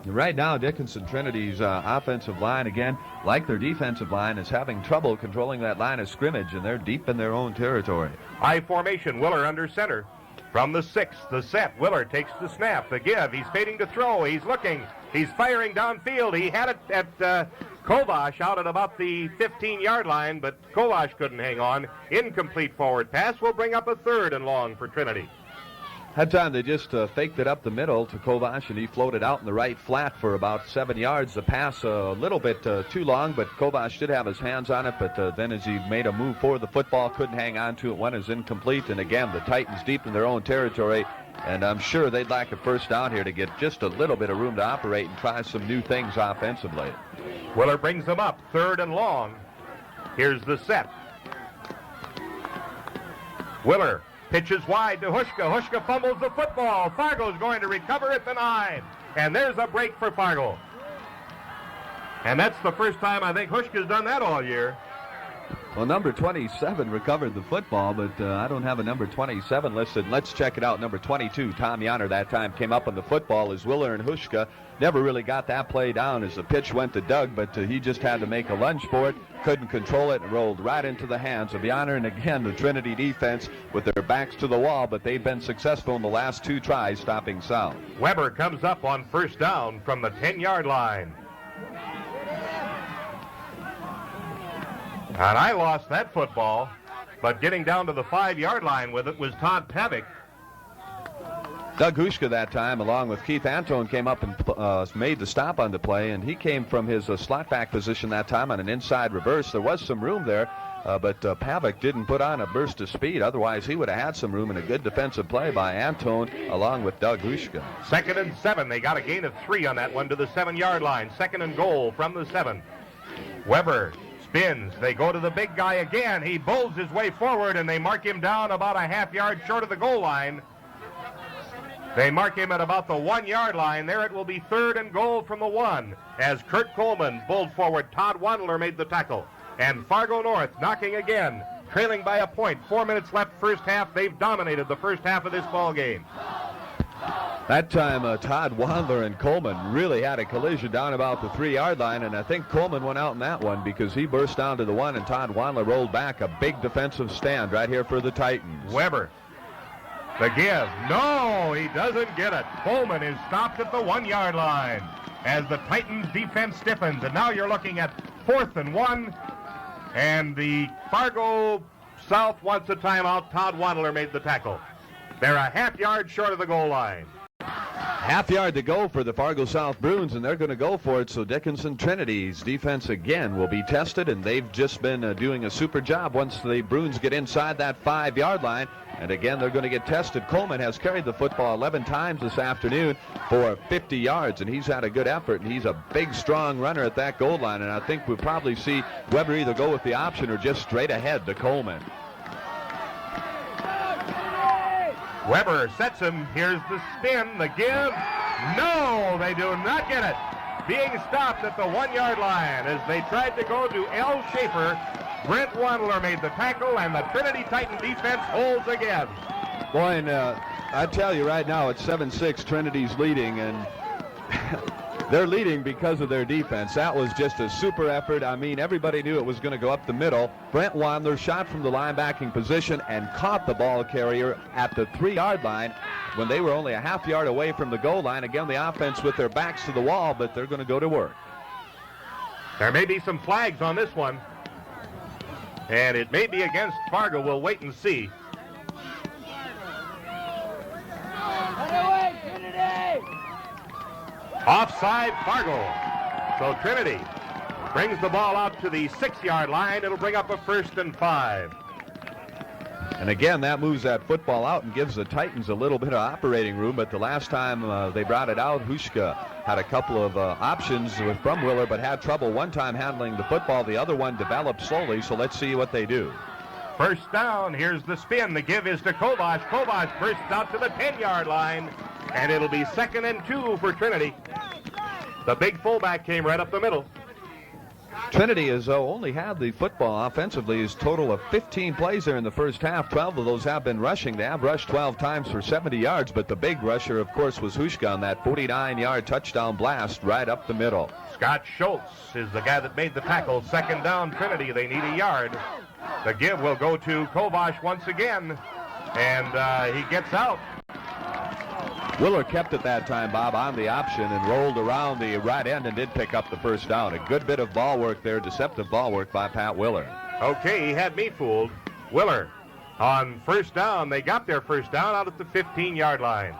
[SPEAKER 2] Right now, Dickinson Trinity's offensive line, again, like their defensive line, is having trouble controlling that line of scrimmage, and they're deep in their own territory.
[SPEAKER 1] I formation, Willer under center. From the 6, the set. Willer takes the snap. The give. He's fading to throw. He's looking. He's firing downfield. He had it at Kovash out at about the 15-yard line, but Kovash couldn't hang on. Incomplete forward pass will bring up a 3rd and long for Trinity.
[SPEAKER 2] That time they just faked it up the middle to Kovash, and he floated out in the right flat for about 7 yards. The pass a little bit too long, but Kovash did have his hands on it, but then as he made a move for the football, couldn't hang on to it. One is incomplete, and again, the Titans deep in their own territory, and I'm sure they'd like a first down here to get just a little bit of room to operate and try some new things offensively.
[SPEAKER 1] Willer brings them up, 3rd and long. Here's the set. Willer pitches wide to Hushka. Hushka fumbles the football. Fargo's going to recover at the 9. And there's a break for Fargo. And that's the first time I think Hushka's done that all year.
[SPEAKER 2] Well, number 27 recovered the football, but I don't have a number 27 listed. Let's check it out. Number 22, Tom Yonner, that time came up on the football as Willer and Hushka never really got that play down as the pitch went to Doug, but he just had to make a lunge for it, couldn't control it, and rolled right into the hands of Yonner. And again, the Trinity defense with their backs to the wall, but they've been successful in the last 2 tries stopping South.
[SPEAKER 1] Weber comes up on first down from the 10-yard line. And I lost that football, but getting down to the 5-yard line with it was Todd Pavick.
[SPEAKER 2] Doug Hushka that time, along with Keith Antone, came up and made the stop on the play, and he came from his slot back position that time on an inside reverse. There was some room there, but Pavick didn't put on a burst of speed. Otherwise, he would have had some room and a good defensive play by Antone, along with Doug Hushka.
[SPEAKER 1] 2nd and 7. They got a gain of 3 on that one to the 7-yard line. 2nd and goal from the 7. Weber spins. They go to the big guy again. He bowls his way forward, and they mark him down about a half-yard short of the goal line. They mark him at about the 1-yard line. There it will be 3rd and goal from the 1 as Kurt Coleman bowled forward. Todd Wandler made the tackle. And Fargo North knocking again, trailing by a point. 4 minutes left first half. They've dominated the first half of this ball game.
[SPEAKER 2] That time, Todd Wandler and Coleman really had a collision down about the 3-yard line, and I think Coleman went out in that one because he burst down to the 1, and Todd Wandler rolled back. A big defensive stand right here for the Titans.
[SPEAKER 1] Weber, the give. No, he doesn't get it. Coleman is stopped at the 1-yard line as the Titans defense stiffens, and now you're looking at 4th and 1, and the Fargo South wants a timeout. Todd Wandler made the tackle. They're a half-yard short of the goal line.
[SPEAKER 2] Half-yard to go for the Fargo South Bruins, and they're going to go for it. So Dickinson Trinity's defense again will be tested, and they've just been doing a super job once the Bruins get inside that 5-yard line. And again, they're going to get tested. Coleman has carried the football 11 times this afternoon for 50 yards, and he's had a good effort, and he's a big, strong runner at that goal line. And I think we'll probably see Weber either go with the option or just straight ahead to Coleman.
[SPEAKER 1] Weber sets him. Here's the spin, the give. No, they do not get it. Being stopped at the 1-yard line as they tried to go to L. Schaefer. Brent Wandler made the tackle, and the Trinity Titan defense holds again.
[SPEAKER 2] Boy, and I tell you right now, it's 7-6. Trinity's leading, and they're leading because of their defense. That was just a super effort. I mean, everybody knew it was going to go up the middle. Brent Wandler shot from the linebacking position and caught the ball carrier at the 3-yard line when they were only a half-yard away from the goal line. Again, the offense with their backs to the wall, but they're going to go to work.
[SPEAKER 1] There may be some flags on this one, and it may be against Fargo. We'll wait and see. Offside Fargo. So Trinity brings the ball out to the 6-yard line. It'll bring up a 1st and 5.
[SPEAKER 2] And again, that moves that football out and gives the Titans a little bit of operating room. But the last time they brought it out, Hushka had a couple of options from Willer, but had trouble one time handling the football. The other one developed slowly, so let's see what they do.
[SPEAKER 1] First down, here's the spin. The give is to Kovash. Kovash bursts out to the 10-yard line, and it'll be 2nd and 2 for Trinity. The big fullback came right up the middle.
[SPEAKER 2] Trinity has only had the football offensively his total of 15 plays there in the first half. 12 of those have been rushing. They have rushed 12 times for 70 yards, but the big rusher, of course, was Hushka on that 49-yard touchdown blast right up the middle.
[SPEAKER 1] Scott Schultz is the guy that made the tackle. 2nd down, Trinity. They need a yard. The give will go to Kovash once again. and he gets out.
[SPEAKER 2] Willer kept it that time, Bob, on the option and rolled around the right end and did pick up the first down. A good bit of ball work there, deceptive ball work by Pat Willer.
[SPEAKER 1] Okay, he had me fooled. Willer on first down. They got their first down out at the 15-yard line.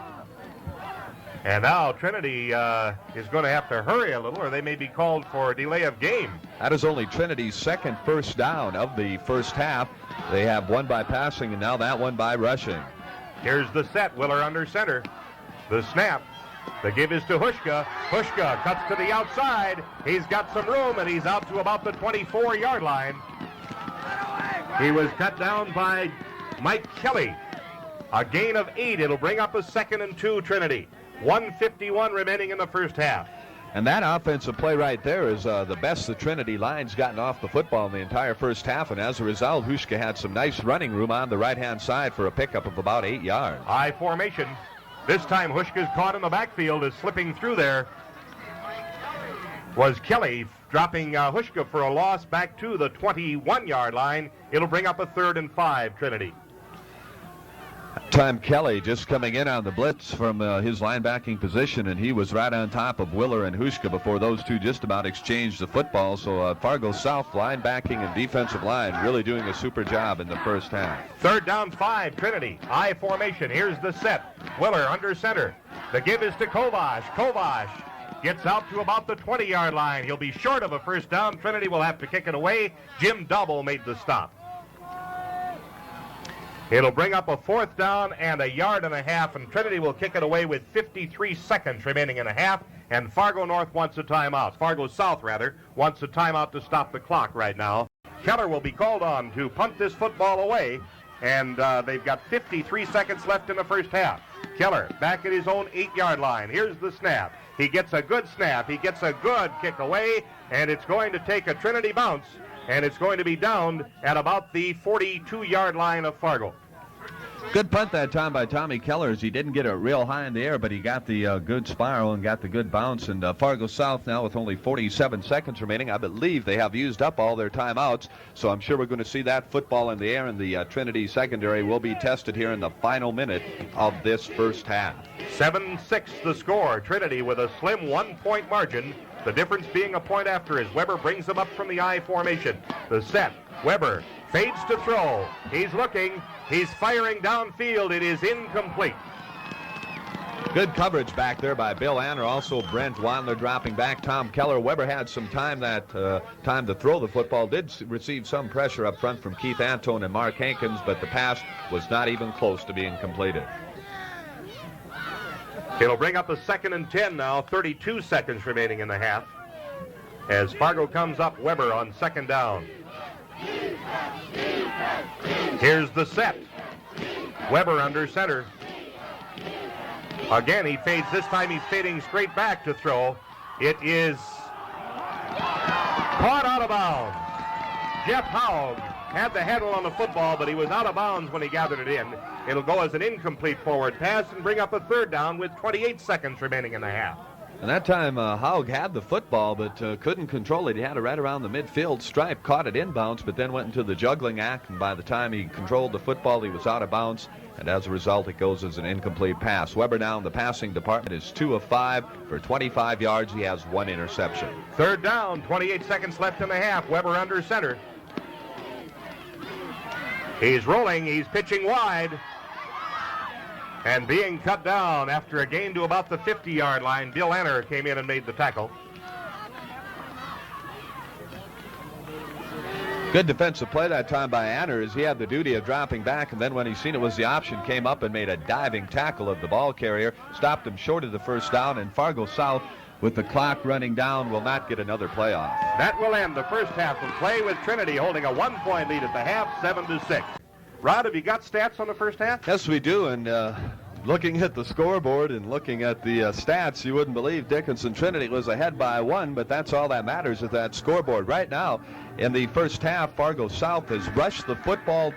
[SPEAKER 1] And now Trinity is going to have to hurry a little, or they may be called for a delay of game.
[SPEAKER 2] That is only Trinity's second first down of the first half. They have one by passing and now that one by rushing.
[SPEAKER 1] Here's the set. Willer under center. The snap. The give is to Hushka. Hushka cuts to the outside. He's got some room, and he's out to about the 24-yard line. He was cut down by Mike Kelly. A gain of 8. It'll bring up a 2nd and 2, Trinity. 1:51 remaining in the first half.
[SPEAKER 2] And that offensive play right there is the best the Trinity line's gotten off the football in the entire first half, and as a result, Hushka had some nice running room on the right-hand side for a pickup of about 8 yards.
[SPEAKER 1] I formation. This time Hushka's caught in the backfield, is slipping through there. Was Kelly dropping Hushka for a loss back to the 21-yard line. It'll bring up a 3rd and 5, Trinity.
[SPEAKER 2] Time Kelly just coming in on the blitz from his linebacking position, and he was right on top of Willer and Hushka before those two just about exchanged the football. So Fargo South linebacking and defensive line really doing a super job in the first half.
[SPEAKER 1] 3rd down 5, Trinity. I formation. Here's the set. Willer under center. The give is to Kovash. Kovash gets out to about the 20-yard line. He'll be short of a first down. Trinity will have to kick it away. Jim Double made the stop. It'll bring up a 4th down and 1.5 yards, and Trinity will kick it away with 53 seconds remaining in a half, and Fargo North wants a timeout. Fargo South, rather, wants a timeout to stop the clock right now. Keller will be called on to punt this football away, and they've got 53 seconds left in the first half. Keller back at his own 8-yard line. Here's the snap. He gets a good snap. He gets a good kick away, and it's going to take a Trinity bounce, and it's going to be downed at about the 42-yard line of Fargo.
[SPEAKER 2] Good punt that time by Tommy Keller, as he didn't get it real high in the air, but he got the good spiral and got the good bounce. And Fargo South now with only 47 seconds remaining. I believe they have used up all their timeouts, so I'm sure we're going to see that football in the air, and the Trinity secondary will be tested here in the final minute of this first half.
[SPEAKER 1] 7-6 the score. Trinity with a slim 1-point margin. The difference being a point after as Weber brings them up from the I formation. The set. Weber fades to throw. He's looking. He's firing downfield. It is incomplete.
[SPEAKER 2] Good coverage back there by Bill Anner. Also Brent Wandler dropping back. Tom Keller. Weber had some time that time to throw the football. Did receive some pressure up front from Keith Antone and Mark Hankins, but the pass was not even close to being completed.
[SPEAKER 1] It'll bring up a 2nd and 10 now. 32 seconds remaining in the half. As Fargo comes up, Weber on 2nd down. Here's the set. Weber under center. Again, he fades. This time he's fading straight back to throw. It is caught out of bounds. Jeff Haug had the handle on the football, but he was out of bounds when he gathered it in. It'll go as an incomplete forward pass and bring up a 3rd down with 28 seconds remaining in the half.
[SPEAKER 2] And that time, Haug had the football, but couldn't control it. He had it right around the midfield stripe, caught it inbounds, but then went into the juggling act, and by the time he controlled the football, he was out of bounds, and as a result, it goes as an incomplete pass. Weber now in the passing department is 2 of 5 for 25 yards. He has 1 interception.
[SPEAKER 1] 3rd down, 28 seconds left in the half. Weber under center. He's rolling. He's pitching wide. And being cut down after a gain to about the 50-yard line. Bill Anner came in and made the tackle.
[SPEAKER 2] Good defensive play that time by Anner, as he had the duty of dropping back, and then when he seen it was the option, came up and made a diving tackle of the ball carrier, stopped him short of the first down, and Fargo South, with the clock running down, will not get another playoff.
[SPEAKER 1] That will end the first half of play with Trinity holding a 1-point lead at the half, 7-6. Rod, have you got stats on the first half?
[SPEAKER 2] Yes, we do, and looking at the scoreboard and looking at the stats, you wouldn't believe Dickinson Trinity was ahead by 1, but that's all that matters at that scoreboard. Right now, in the first half, Fargo South has rushed the football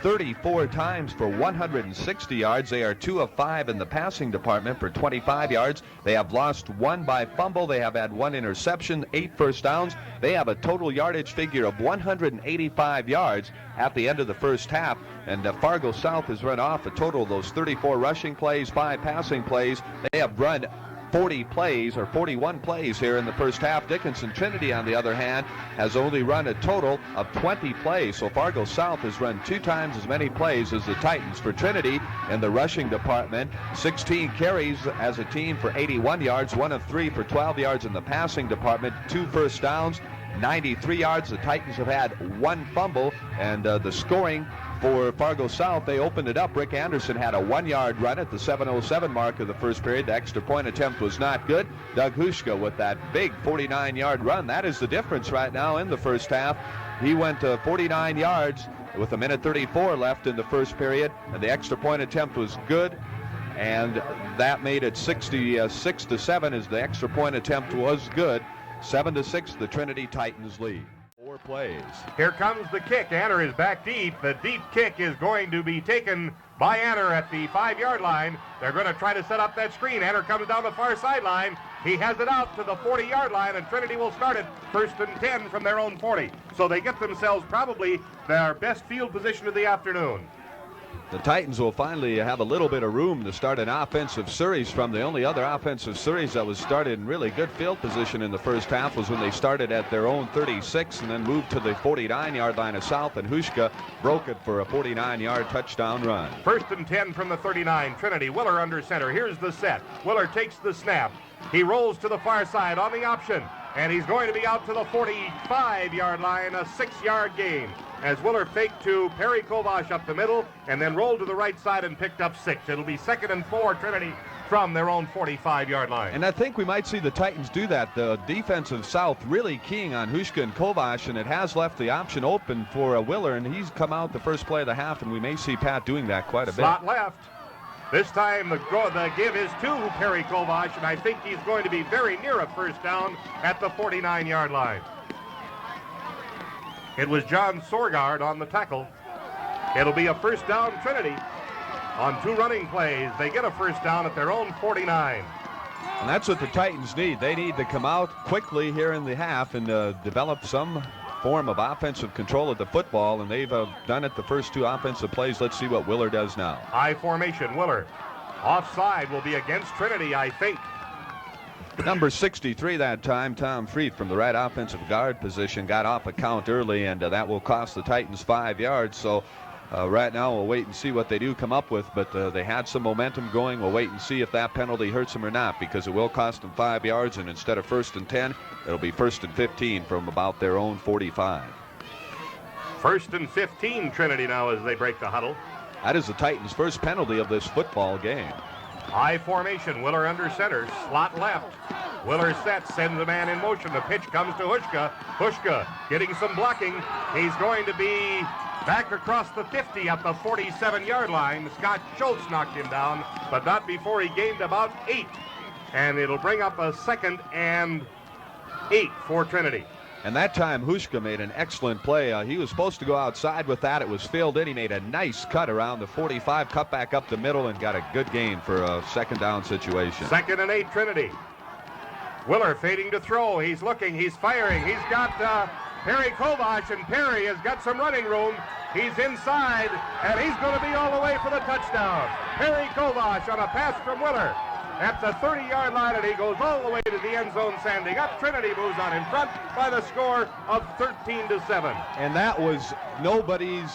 [SPEAKER 2] 34 times for 160 yards. They are 2 of 5 in the passing department for 25 yards. They have lost 1 by fumble. They have had 1 interception, 8 first downs. They have a total yardage figure of 185 yards at the end of the first half. And Fargo South has run off a total of those 34 rushing plays, 5 passing plays. They have run 40 plays or 41 plays here in the first half. Dickinson Trinity, on the other hand, has only run a total of 20 plays. So Fargo South has run 2 times as many plays as the Titans. For Trinity in the rushing department, 16 carries as a team for 81 yards, 1 of 3 for 12 yards in the passing department, 2 first downs, 93 yards. The Titans have had 1 fumble, and the scoring for Fargo South, they opened it up. Rick Anderson had a 1-yard run at the 7:07 mark of the first period. The extra point attempt was not good. Doug Hushka with that big 49-yard run. That is the difference right now in the first half. He went 49 yards with 1:34 left in the first period, and the extra point attempt was good, and that made it 66-7 as the extra point attempt was good. 7-6, the Trinity Titans lead. 4 plays.
[SPEAKER 1] Here comes the kick. Anner is back deep. The deep kick is going to be taken by Anner at the 5-yard line. They're going to try to set up that screen. Anner comes down the far sideline. He has it out to the 40-yard line, and Trinity will start it 1st and 10 from their own 40. So they get themselves probably their best field position of the afternoon.
[SPEAKER 2] The Titans will finally have a little bit of room to start an offensive series from. The only other offensive series that was started in really good field position in the first half was when they started at their own 36 and then moved to the 49-yard line of South, and Hushka broke it for a 49-yard touchdown run.
[SPEAKER 1] 1st and 10 from the 39. Trinity, Willer under center. Here's the set. Willer takes the snap. He rolls to the far side on the option, and he's going to be out to the 45-yard line, a 6-yard gain, as Willer faked to Perry Kovash up the middle and then rolled to the right side and picked up 6. It'll be 2nd and 4, Trinity, from their own 45-yard line.
[SPEAKER 2] And I think we might see the Titans do that. The defensive South really keying on Hushka and Kovash, and it has left the option open for Willer, and he's come out the first play of the half, and we may see Pat doing that quite a bit.
[SPEAKER 1] Slot left. This time the give is to Perry Kovash, and I think he's going to be very near a first down at the 49-yard line. It was John Sorgard on the tackle. It'll be a first down, Trinity. On 2 running plays, they get a first down at their own 49.
[SPEAKER 2] And that's what the Titans need. They need to come out quickly here in the half and develop some form of offensive control of the football, and they've done it the first 2 offensive plays. Let's see what Willer does now.
[SPEAKER 1] High formation, Willer. Offside will be against Trinity, I think.
[SPEAKER 2] Number 63 that time, Tom Freed, from the right offensive guard position, got off a count early, and that will cost the Titans 5 yards. So right now we'll wait and see what they do come up with, but they had some momentum going. We'll wait and see if that penalty hurts them or not, because it will cost them 5 yards, and instead of 1st and 10, it'll be 1st and 15 from about their own 45.
[SPEAKER 1] 1st and 15, Trinity now as they break the huddle.
[SPEAKER 2] That is the Titans' first penalty of this football game.
[SPEAKER 1] High formation, Willer under center, slot left. Willer sets, sends a man in motion. The pitch comes to Hushka. Hushka getting some blocking. He's going to be back across the 50 at the 47-yard line. Scott Schultz knocked him down, but not before he gained about 8. And it'll bring up a 2nd and 8 for Trinity.
[SPEAKER 2] And that time, Hushka made an excellent play. He was supposed to go outside with that. It was filled in. He made a nice cut around the 45, cut back up the middle, and got a good gain for a 2nd down situation.
[SPEAKER 1] 2nd and 8, Trinity. Willer fading to throw. He's looking. He's firing. He's got Perry Kovash, and Perry has got some running room. He's inside, and he's going to be all the way for the touchdown. Perry Kovash on a pass from Willer at the 30-yard line, and he goes all the way to the end zone, standing up. Trinity moves on in front by the score of 13-7.
[SPEAKER 2] And that was nobody's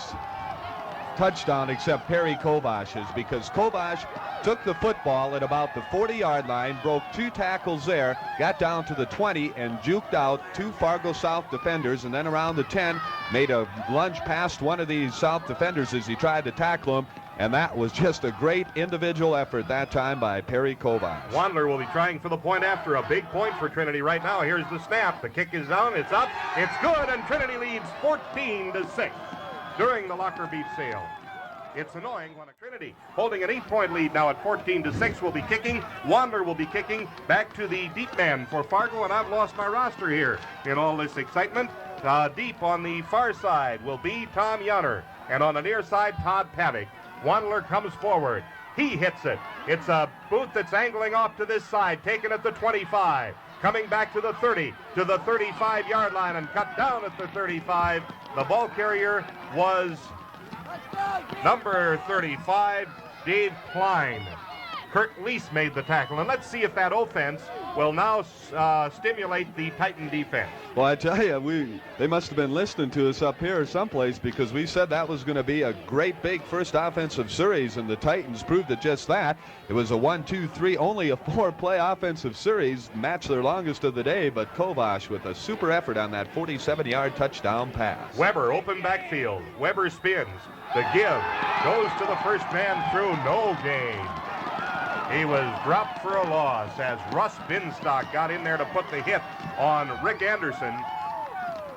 [SPEAKER 2] touchdown except Perry Kovash's, because Kovash took the football at about the 40-yard line, broke 2 tackles there, got down to the 20, and juked out 2 Fargo South defenders, and then around the 10, made a lunge past one of these South defenders as he tried to tackle him. And that was just a great individual effort that time by Perry Kovash.
[SPEAKER 1] Wandler will be trying for the point after. A big point for Trinity right now. Here's the snap. The kick is down. It's up. It's good. And Trinity leads 14-6 during the locker beef sale. It's annoying when a Trinity holding an 8-point lead now at 14-6 will be kicking. Wandler will be kicking back to the deep man for Fargo, and I've lost my roster here in all this excitement. Deep on the far side will be Tom Yonner. And on the near side, Todd Pavick. Wandler comes forward. He hits it. It's a Booth that's angling off to this side, taken at the 25. Coming back to the 30, to the 35-yard line, and cut down at the 35. The ball carrier was number 35, Dave Klein. Kurt Lease made the tackle, and let's see if that offense will now stimulate the Titan defense.
[SPEAKER 2] Well, I tell you, they must have been listening to us up here someplace, because we said that was going to be a great big first offensive series, and the Titans proved it just that. It was a 1-2-3, only a 4-play offensive series, matched their longest of the day, but Kovash with a super effort on that 47-yard touchdown pass.
[SPEAKER 1] Weber, open backfield. Weber spins. The give goes to the first man through, no gain. He was dropped for a loss as Russ Binstock got in there to put the hit on Rick Anderson.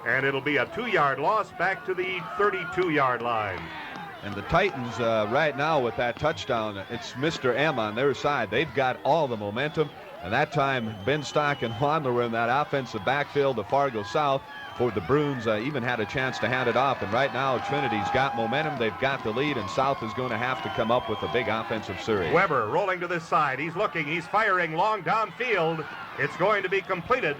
[SPEAKER 1] And it'll be a 2-yard loss back to the 32-yard line.
[SPEAKER 2] And the Titans right now with that touchdown, it's Mr. M on their side. They've got all the momentum. And that time, Binstock and Wandler were in that offensive backfield to Fargo South. For the Bruins even had a chance to hand it off, and right now Trinity's got momentum, they've got the lead, and South is going to have to come up with a big offensive series.
[SPEAKER 1] Weber rolling to this side, he's looking, he's firing long downfield. It's going to be completed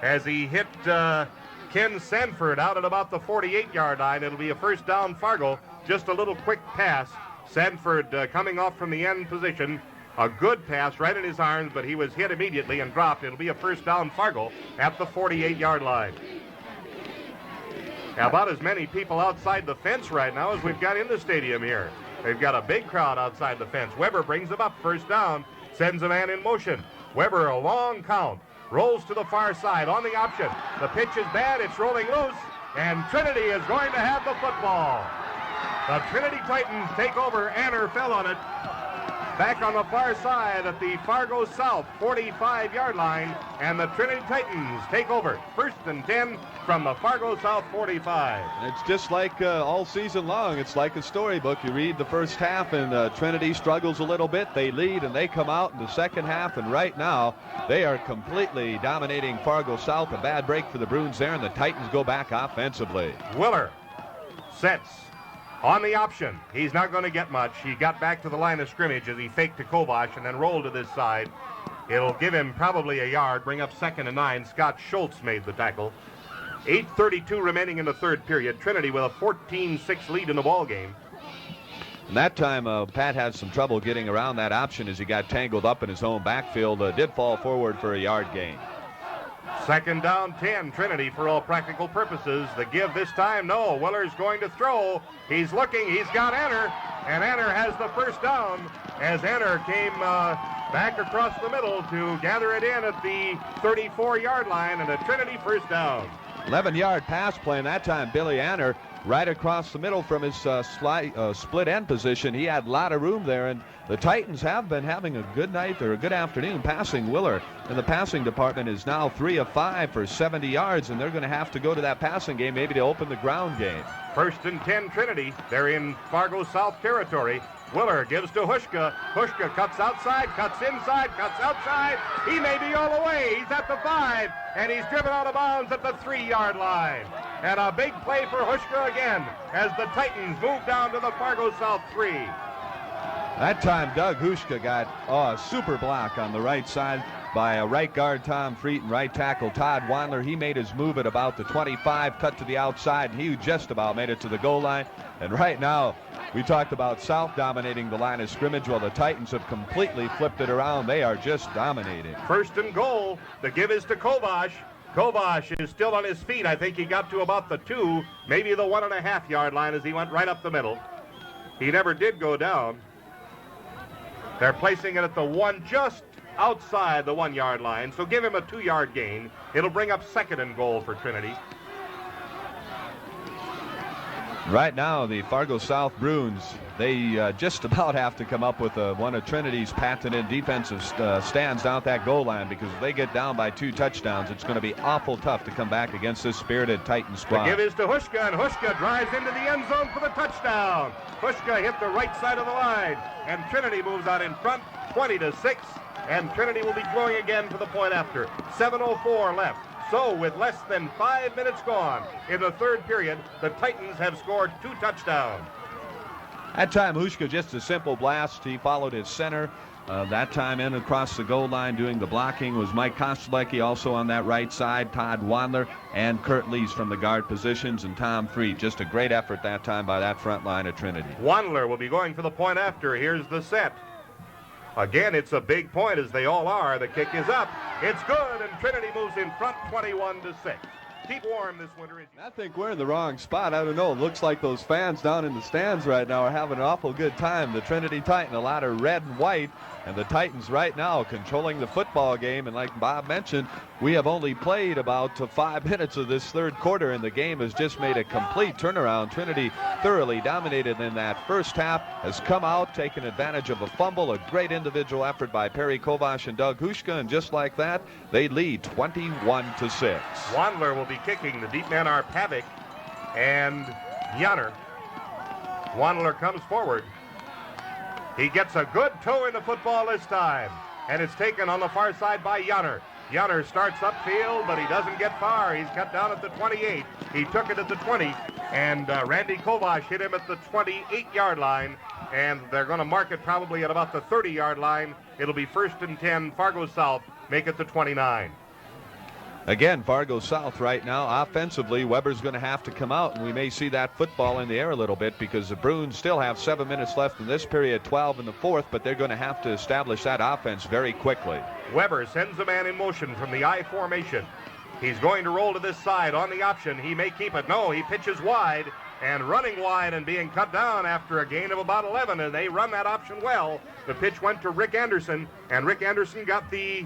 [SPEAKER 1] as he hit Ken Sanford out at about the 48-yard line. It'll be a first down Fargo, just a little quick pass. Sanford coming off from the end position. A good pass right in his arms, but he was hit immediately and dropped. It'll be a first down Fargo at the 48-yard line. About as many people outside the fence right now as we've got in the stadium here. They've got a big crowd outside the fence. Weber brings them up, first down, sends a man in motion. Weber, a long count, rolls to the far side on the option. The pitch is bad, it's rolling loose, and Trinity is going to have the football. The Trinity Titans take over. Anner fell on it. Back on the far side at the Fargo South 45-yard line, and the Trinity Titans take over. First and 10 from the Fargo South 45.
[SPEAKER 2] It's just like all season long. It's like a storybook. You read the first half, and Trinity struggles a little bit. They lead, and they come out in the second half, and right now they are completely dominating Fargo South. A bad break for the Bruins there, and the Titans go back offensively.
[SPEAKER 1] Willer sets on the option. He's not going to get much. He got back to the line of scrimmage as he faked to Kovash and then rolled to this side. It'll give him probably a yard, bring up 2nd and 9. Scott Schultz made the tackle. 8:32 remaining in the third period. Trinity with a 14-6 lead in the ball game.
[SPEAKER 2] And that time, Pat had some trouble getting around that option as he got tangled up in his own backfield. Did fall forward for a yard gain.
[SPEAKER 1] 2nd down 10, Trinity for all practical purposes. The give this time, no. Willer's going to throw. He's looking, he's got Anner, and Anner has the first down as Anner came back across the middle to gather it in at the 34-yard line, and a Trinity first down.
[SPEAKER 2] 11-yard pass play, and that time Billy Anner right across the middle from his split end position. He had a lot of room there, and the Titans have been having a good night or a good afternoon passing. Willer in the passing department is now 3 of 5 for 70 yards, and they're going to have to go to that passing game maybe to open the ground game.
[SPEAKER 1] 1st and 10 Trinity. They're in Fargo South territory. Willer gives to Hushka. Hushka cuts outside, cuts inside, cuts outside. He may be all the way. He's at the 5, and he's driven out of bounds at the 3-yard line. And a big play for Hushka again as the Titans move down to the Fargo South 3.
[SPEAKER 2] That time Doug Hushka got a super block on the right side by right guard Tom Freet and right tackle Todd Wandler. He made his move at about the 25, cut to the outside, and he just about made it to the goal line. And right now, we talked about South dominating the line of scrimmage. Well, the Titans have completely flipped it around. They are just dominating.
[SPEAKER 1] 1st and goal. The give is to Kovash. Kovash is still on his feet. I think he got to about the 2, maybe the 1.5-yard line as he went right up the middle. He never did go down. They're placing it at the 1, just outside the 1-yard line, so give him a 2-yard gain. It'll bring up 2nd and goal for Trinity.
[SPEAKER 2] Right now, the Fargo South Bruins, they just about have to come up with one of Trinity's patented defensive stands down at that goal line, because if they get down by 2 touchdowns, it's going to be awful tough to come back against this spirited Titan squad.
[SPEAKER 1] The give is to Hushka, and Hushka drives into the end zone for the touchdown. Hushka hit the right side of the line, and Trinity moves out in front, 20-6, and Trinity will be going again for the point after. 7:04 left. So with less than 5 minutes gone in the third period, the Titans have scored 2 touchdowns.
[SPEAKER 2] That time, Hushka just a simple blast. He followed his center. That time in across the goal line doing the blocking was Mike Kostelecki, also on that right side, Todd Wandler, and Kurt Lees from the guard positions, and Tom Freed. Just a great effort that time by that front line of Trinity.
[SPEAKER 1] Wandler will be going for the point after. Here's the set. Again, it's a big point, as they all are. The kick is up. It's good, and Trinity moves in front 21-6. Keep warm this winter.
[SPEAKER 3] I think we're in the wrong spot. I don't know. It looks like those fans down in the stands right now are having an awful good time. The Trinity Titan, a lot of red and white, and the Titans right now controlling the football game. And like Bob mentioned, we have only played about 5 minutes of this third quarter, and the game has just made a complete turnaround. Trinity thoroughly dominated in that first half, has come out, taken advantage of a fumble, a great individual effort by Perry Kovash and Doug Hushka, and just like that, they lead 21-6.
[SPEAKER 1] Wandler will be kicking. The deep men are Pavic and Yanner. Wandler comes forward. He gets a good toe in the football this time, and it's taken on the far side by Yanner. Yanner starts upfield, but he doesn't get far. He's cut down at the 28. He took it at the 20, and Randy Kovash hit him at the 28-yard line, and they're going to mark it probably at about the 30-yard line. It'll be 1st and 10, Fargo South, make it the 29.
[SPEAKER 2] Again, Fargo South right now, offensively, Weber's going to have to come out, and we may see that football in the air a little bit because the Bruins still have 7 minutes left in this period, 12 in the fourth, but they're going to have to establish that offense very quickly.
[SPEAKER 1] Weber sends a man in motion from the I formation. He's going to roll to this side on the option. He may keep it. No, he pitches wide, and running wide and being cut down after a gain of about 11, and they run that option well. The pitch went to Rick Anderson, and Rick Anderson got the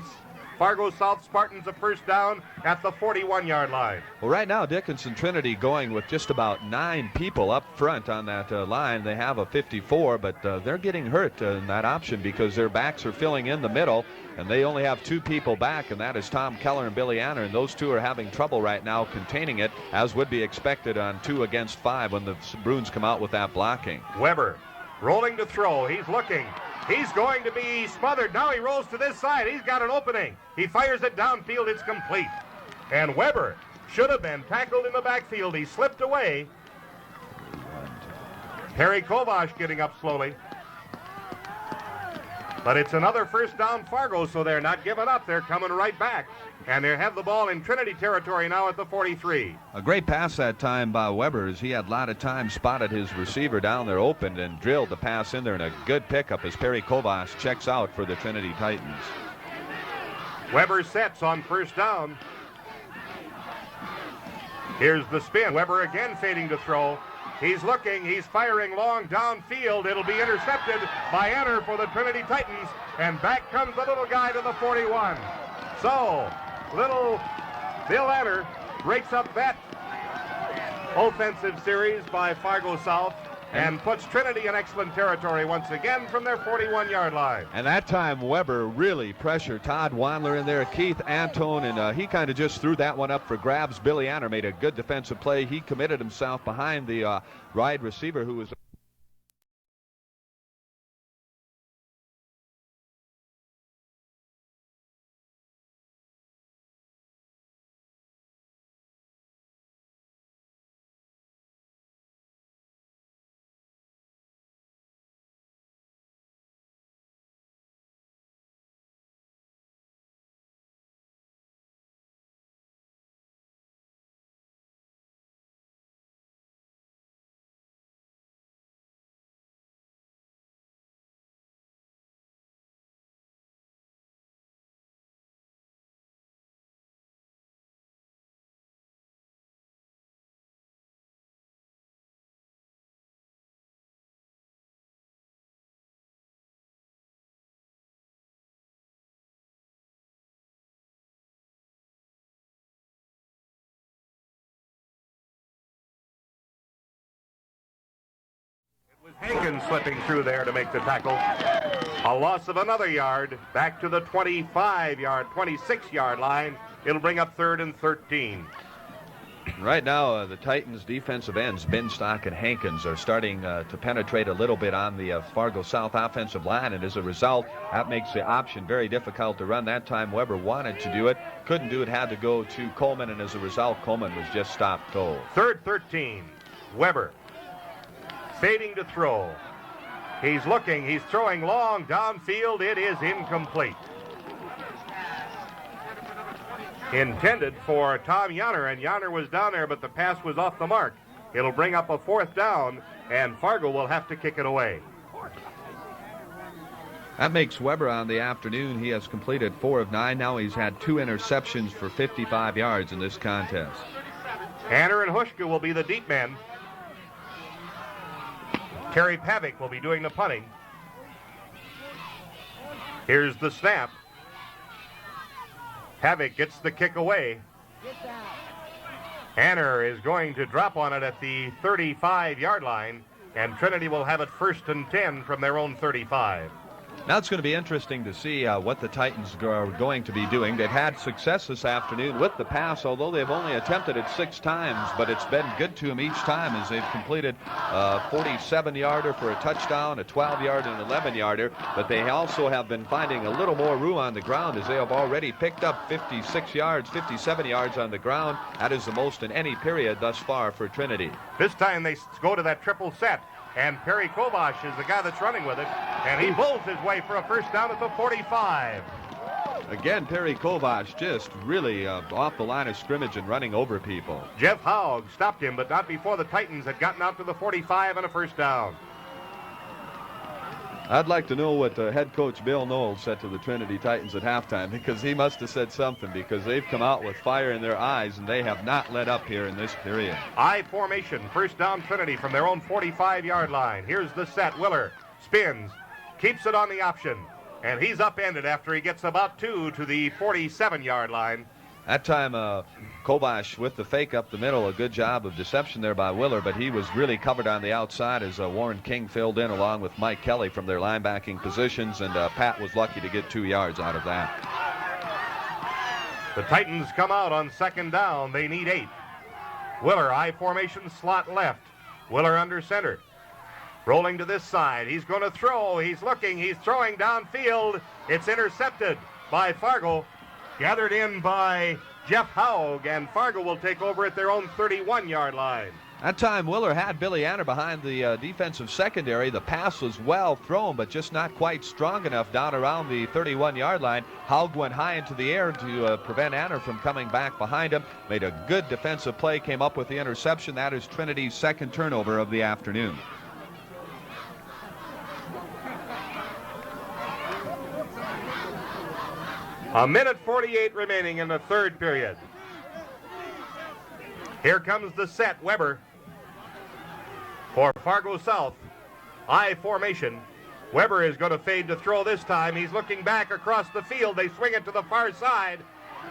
[SPEAKER 1] Fargo South Spartans a first down at the 41-yard line.
[SPEAKER 2] Well, right now, Dickinson Trinity going with just about 9 people up front on that line. They have a 54, but they're getting hurt in that option because their backs are filling in the middle, and they only have 2 people back, and that is Tom Keller and Billy Anner, and those two are having trouble right now containing it, as would be expected on 2 against 5 when the Bruins come out with that blocking.
[SPEAKER 1] Weber rolling to throw. He's looking. He's going to be smothered. Now he rolls to this side. He's got an opening. He fires it downfield. It's complete. And Weber should have been tackled in the backfield. He slipped away. Perry Kovash getting up slowly. But it's another first down Fargo, so they're not giving up. They're coming right back. And they have the ball in Trinity territory now at the 43.
[SPEAKER 2] A great pass that time by Weber, as he had a lot of time, spotted his receiver down there open and drilled the pass in there, and a good pickup as Perry Kovash checks out for the Trinity Titans.
[SPEAKER 1] Weber sets on first down. Here's the spin. Weber again fading to throw. He's looking. He's firing long downfield. It'll be intercepted by Anner for the Trinity Titans. And back comes the little guy to the 41. So, little Bill Anner breaks up that offensive series by Fargo South and puts Trinity in excellent territory once again from their 41-yard line.
[SPEAKER 2] And that time, Weber really pressured Todd Wandler in there, Keith Antone, and he kind of just threw that one up for grabs. Billy Anner made a good defensive play. He committed himself behind the wide receiver who was...
[SPEAKER 1] With Hankins slipping through there to make the tackle. A loss of another yard back to the 26-yard line. It'll bring up 3rd and 13.
[SPEAKER 3] Right now, the Titans defensive ends, Binstock and Hankins, are starting to penetrate a little bit on the Fargo South offensive line, and as a result, that makes the option very difficult to run. That time, Weber wanted to do it, couldn't do it, had to go to Coleman, and as a result, Coleman was just stopped cold.
[SPEAKER 1] 3rd 13. Weber fading to throw. He's looking, he's throwing long downfield. It is incomplete. Intended for Tom Yonner, and Yonner was down there, but the pass was off the mark. It'll bring up a 4th down, and Fargo will have to kick it away.
[SPEAKER 3] That makes Weber on the afternoon. He has completed 4 of 9. Now he's had 2 interceptions for 55 yards in this contest.
[SPEAKER 1] Hanner and Hushka will be the deep men. Terry Pavick will be doing the punting. Here's the snap. Pavick gets the kick away. Hanner is going to drop on it at the 35-yard line, and Trinity will have it 1st and 10 from their own 35.
[SPEAKER 3] Now it's going to be interesting to see what the Titans are going to be doing. They've had success this afternoon with the pass, although they've only attempted it 6 times, but it's been good to them each time as they've completed a 47-yarder for a touchdown, a 12-yard and an 11-yarder, but they also have been finding a little more room on the ground as they have already picked up 56 yards, 57 yards on the ground. That is the most in any period thus far for Trinity.
[SPEAKER 1] This time they go to that triple set. And Perry Kovash is the guy that's running with it. And he bulls his way for a 1st down at the 45.
[SPEAKER 3] Again, Perry Kovash just really off the line of scrimmage and running over people.
[SPEAKER 1] Jeff Haug stopped him, but not before the Titans had gotten out to the 45 and a 1st down.
[SPEAKER 3] I'd like to know what head coach Bill Knowles said to the Trinity Titans at halftime, because he must have said something, because they've come out with fire in their eyes and they have not let up here in this period.
[SPEAKER 1] I formation, 1st down Trinity from their own 45-yard line. Here's the set. Willer spins, keeps it on the option, and he's upended after he gets about 2 to the 47-yard line.
[SPEAKER 3] That time, Kovash with the fake up the middle, a good job of deception there by Willer, but he was really covered on the outside as Warren King filled in along with Mike Kelly from their linebacking positions, and Pat was lucky to get 2 yards out of that.
[SPEAKER 1] The Titans come out on 2nd down. They need 8. Willer, I formation, slot left. Willer under center. Rolling to this side. He's going to throw. He's looking. He's throwing downfield. It's intercepted by Fargo. Gathered in by Jeff Haug, and Fargo will take over at their own 31-yard line.
[SPEAKER 3] That time, Willer had Billy Anner behind the defensive secondary. The pass was well thrown, but just not quite strong enough down around the 31-yard line. Haug went high into the air to prevent Anner from coming back behind him. Made a good defensive play, came up with the interception. That is Trinity's 2nd turnover of the afternoon.
[SPEAKER 1] A minute 48 remaining in the 3rd period. Here comes the set. Weber for Fargo South. I formation. Weber is going to fade to throw this time. He's looking back across the field. They swing it to the far side,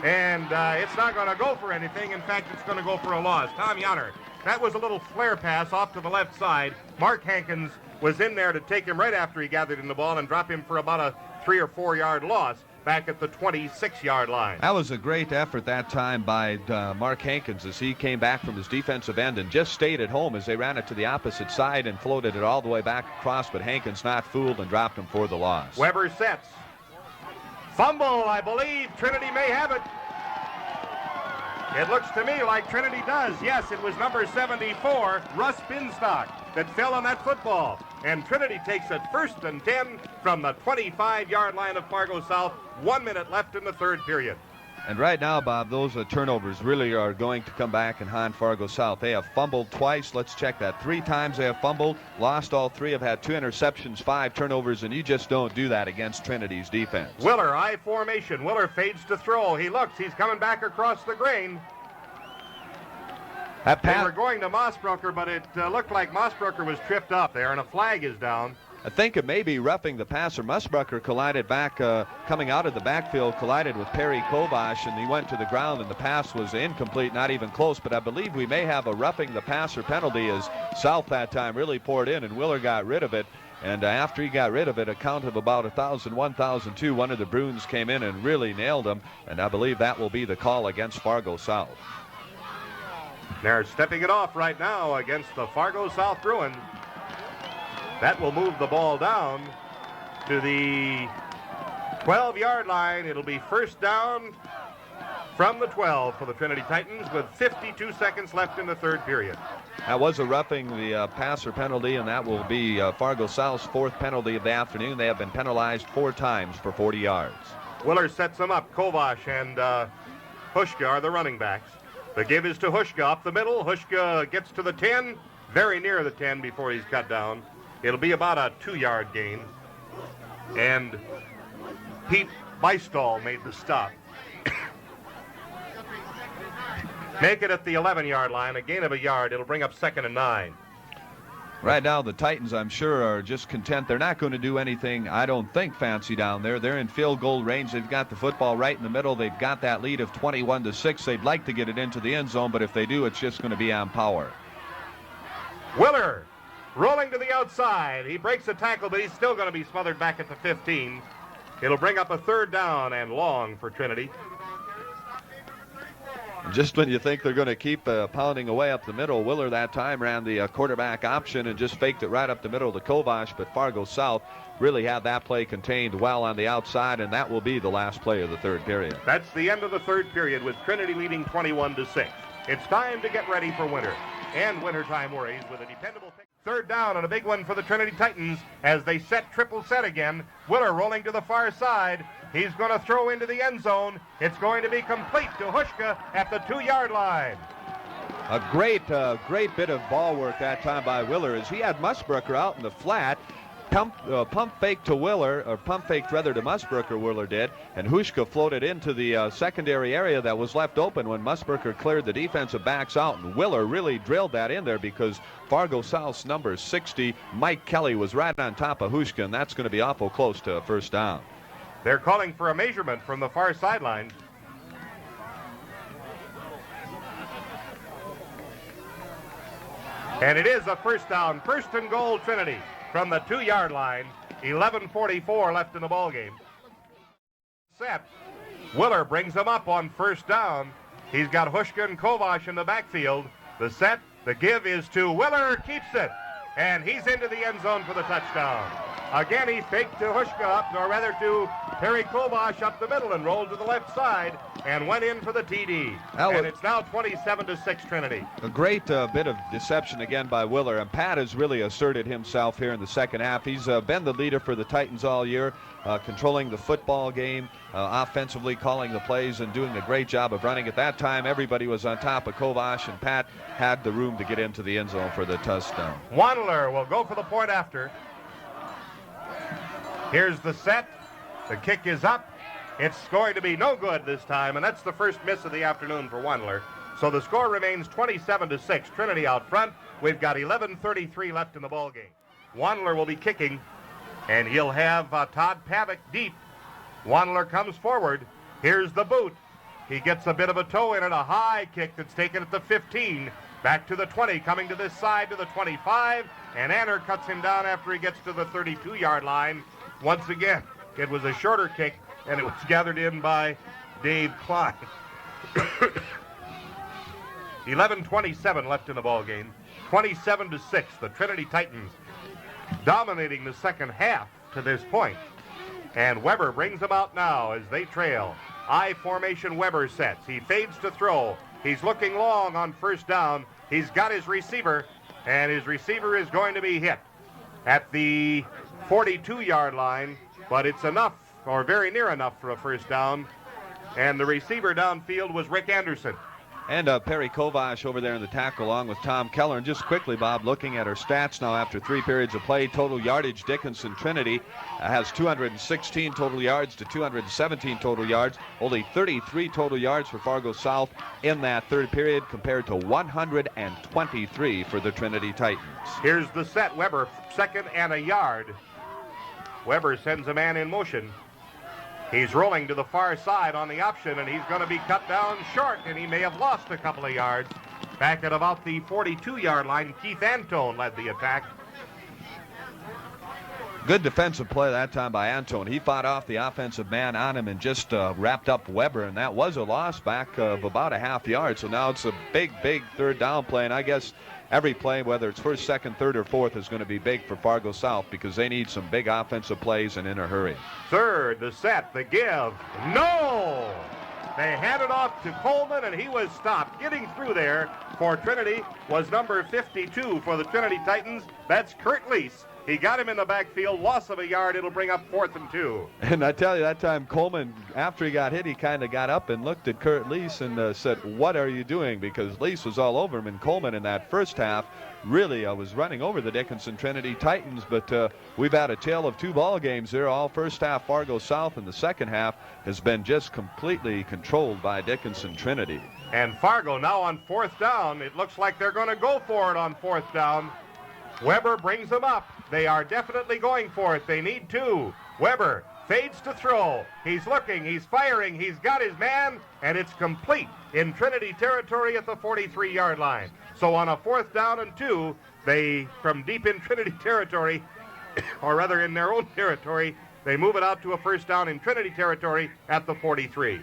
[SPEAKER 1] and it's not going to go for anything. In fact, it's going to go for a loss. Tom Yonner. That was a little flare pass off to the left side. Mark Hankins was in there to take him right after he gathered in the ball and drop him for about a 3 or 4 yard loss back at the 26-yard line.
[SPEAKER 3] That was a great effort that time by Mark Hankins as he came back from his defensive end and just stayed at home as they ran it to the opposite side and floated it all the way back across, but Hankins not fooled and dropped him for the loss.
[SPEAKER 1] Weber sets. Fumble, I believe. Trinity may have it. It looks to me like Trinity does. Yes, it was number 74, Russ Binstock, that fell on that football. And Trinity takes it 1st and 10 from the 25-yard line of Fargo South. 1 minute left in the 3rd period.
[SPEAKER 3] And right now, Bob, those turnovers really are going to come back and haunt Fargo South. They have fumbled twice. Let's check that. 3 times they have fumbled, lost all 3, have had 2 interceptions, 5 turnovers, and you just don't do that against Trinity's defense.
[SPEAKER 1] Willer, I formation. Willer fades to throw. He looks. He's coming back across the grain. They were going to Mossbrucker, but it looked like Mossbrucker was tripped up there, and a flag is down.
[SPEAKER 3] I think it may be roughing the passer. Musbrucker collided back, coming out of the backfield, collided with Perry Kovash, and he went to the ground, and the pass was incomplete, not even close. But I believe we may have a roughing the passer penalty as South that time really poured in, and Willer got rid of it. And after he got rid of it, a count of about 1,000, 1,002, one of the Bruins came in and really nailed him, and I believe that will be the call against Fargo South.
[SPEAKER 1] They're stepping it off right now against the Fargo South Bruins. That will move the ball down to the 12-yard line. It'll be first down from the 12 for the Trinity Titans with 52 seconds left in the third period.
[SPEAKER 3] That was a roughing the passer penalty, and that will be Fargo South's fourth penalty of the afternoon. They have been penalized 4 times for 40 yards.
[SPEAKER 1] Willer sets them up. Kovash and Hushka are the running backs. The give is to Hushka up the middle. Hushka gets to the 10, very near the 10 before he's cut down. It'll be about a 2-yard gain. And Pete Beistall made the stop. Make it at the 11-yard line, a gain of a yard. It'll bring up 2nd and 9.
[SPEAKER 3] Right now, the Titans, I'm sure, are just content. They're not going to do anything, I don't think, fancy down there. They're in field goal range. They've got the football right in the middle. They've got that lead of 21-6. They'd like to get it into the end zone, but if they do, it's just going to be on power.
[SPEAKER 1] Willer rolling to the outside. He breaks a tackle, but he's still going to be smothered back at the 15. It'll bring up a 3rd down and long for Trinity.
[SPEAKER 3] Just when you think they're going to keep pounding away up the middle, Willer that time ran the quarterback option and just faked it right up the middle to Kovash, but Fargo South really had that play contained well on the outside, and that will be the last play of the third period.
[SPEAKER 1] That's the end of the third period with Trinity leading 21-6. It's time to get ready for winter. And wintertime worries with a dependable pick. 3rd down and a big one for the Trinity Titans as they set triple set again. Willer rolling to the far side. He's going to throw into the end zone. It's going to be complete to Hushka at the 2-yard line.
[SPEAKER 3] A great bit of ball work that time by Willer as he had Musburger out in the flat. Pump faked to Willer, or pump faked rather to Musburger, Willer did, and Hushka floated into the secondary area that was left open when Musburger cleared the defensive backs out, and Willer really drilled that in there because Fargo South's number 60, Mike Kelly, was right on top of Hushka, and that's going to be awful close to a first down.
[SPEAKER 1] They're calling for a measurement from the far sideline. And it is a first down, 1st and goal Trinity from the 2-yard line. 11:44 left in the ball game. Set. Willer brings them up on first down. He's got Hushka and Kovash in the backfield. The set, the give is to Willer, keeps it. And he's into the end zone for the touchdown. Again, he faked to Hushka up, or rather to Perry Kovash up the middle and rolled to the left side and went in for the TD. And it's now 27-6 Trinity.
[SPEAKER 3] A great bit of deception again by Willer, and Pat has really asserted himself here in the second half. He's been the leader for the Titans all year, controlling the football game, offensively calling the plays and doing a great job of running. At that time, everybody was on top of Kovash, and Pat had the room to get into the end zone for the touchdown.
[SPEAKER 1] Wandler will go for the point after. Here's the set. The kick is up. It's going to be no good this time, and that's the first miss of the afternoon for Wandler. So the score remains 27-6. Trinity out front. We've got 11:33 left in the ball game. Wandler will be kicking, and he'll have Todd Pavick deep. Wandler comes forward. Here's the boot. He gets a bit of a toe in it, a high kick that's taken at the 15. Back to the 20, coming to this side to the 25, and Anner cuts him down after he gets to the 32-yard line. Once again, it was a shorter kick, and it was gathered in by Dave Klein. 11:27 left in the ball game. 27-6, the Trinity Titans dominating the second half to this point. And Weber brings them out now as they trail. I formation Weber sets. He fades to throw. He's looking long on first down. He's got his receiver, and his receiver is going to be hit at the 42-yard line, but it's enough, or very near enough, for a first down. And the receiver downfield was Rick Anderson.
[SPEAKER 3] And Perry Kovash over there in the tackle along with Tom Keller. And just quickly, Bob, looking at our stats now after 3 periods of play, total yardage, Dickinson Trinity has 216 total yards to 217 total yards. Only 33 total yards for Fargo South in that third period compared to 123 for the Trinity Titans.
[SPEAKER 1] Here's the set. Weber, 2nd and a yard. Weber sends a man in motion. He's rolling to the far side on the option, and he's going to be cut down short, and he may have lost a couple of yards. Back at about the 42-yard line, Keith Antone led the attack.
[SPEAKER 3] Good defensive play that time by Antone. He fought off the offensive man on him and just wrapped up Weber, and that was a loss back of about a half yard. So now it's a big third down play, and I guess every play, whether it's first, second, third, or fourth, is going to be big for Fargo South because they need some big offensive plays and in a hurry.
[SPEAKER 1] Third, the set, the give. No! They handed off to Coleman, and he was stopped. Getting through there for Trinity was number 52 for the Trinity Titans. That's Kurt Leese. He got him in the backfield, loss of a yard. It'll bring up 4th and 2.
[SPEAKER 3] And I tell you, that time Coleman, after he got hit, he kind of got up and looked at Kurt Leese and said, "What are you doing?" Because Leese was all over him, and Coleman in that first half really was running over the Dickinson Trinity Titans. But we've had a tale of 2 ball games there. All first half Fargo South, and the second half has been just completely controlled by Dickinson Trinity.
[SPEAKER 1] And Fargo now on 4th down. It looks like they're going to go for it on 4th down. Weber brings them up. They are definitely going for it. They need 2. Weber fades to throw. He's looking. He's firing. He's got his man, and it's complete in Trinity territory at the 43-yard line. So on a 4th down and 2, they, from deep in Trinity territory, or rather in their own territory, they move it out to a 1st down in Trinity territory at the 43.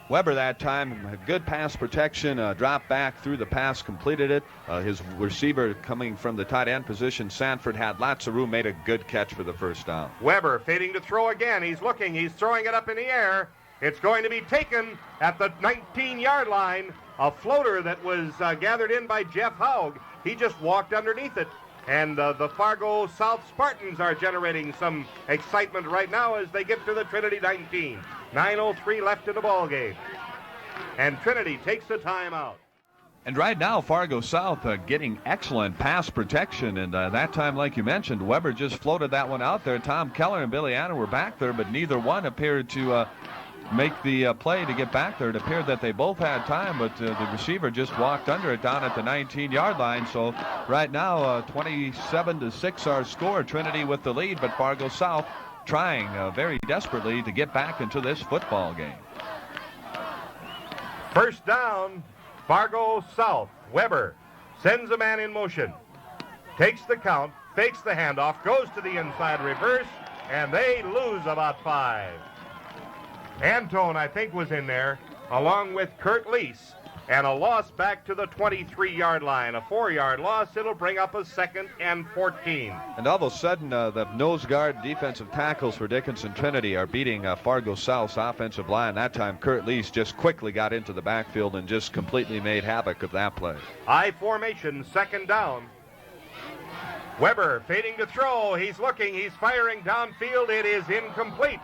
[SPEAKER 3] Weber that time had good pass protection, dropped back through the pass, completed it. His receiver coming from the tight end position, Sanford, had lots of room, made a good catch for the 1st down.
[SPEAKER 1] Weber fading to throw again. He's looking. He's throwing it up in the air. It's going to be taken at the 19-yard line. A floater that was gathered in by Jeff Haug. He just walked underneath it. And the Fargo South Spartans are generating some excitement right now as they get to the Trinity 19. 9:03 left in the ball game. And Trinity takes the timeout.
[SPEAKER 3] And right now, Fargo South getting excellent pass protection. And that time, like you mentioned, Weber just floated that one out there. Tom Keller and Billy Anna were back there, but neither one appeared to make the play to get back there. It appeared that they both had time, but the receiver just walked under it down at the 19-yard line. So right now, 27-6 our score. Trinity with the lead, but Fargo South trying very desperately to get back into this football game.
[SPEAKER 1] 1st down, Fargo South. Weber sends a man in motion, takes the count, fakes the handoff, goes to the inside reverse, and they lose about 5. Antone, I think, was in there, along with Kurt Leese, and a loss back to the 23-yard line. A 4-yard loss. It'll bring up a 2nd and 14.
[SPEAKER 3] And all of a sudden, the nose guard defensive tackles for Dickinson Trinity are beating Fargo South's offensive line. That time, Kurt Leese just quickly got into the backfield and just completely made havoc of that play.
[SPEAKER 1] I formation, 2nd down. Weber fading to throw. He's looking. He's firing downfield. It is incomplete.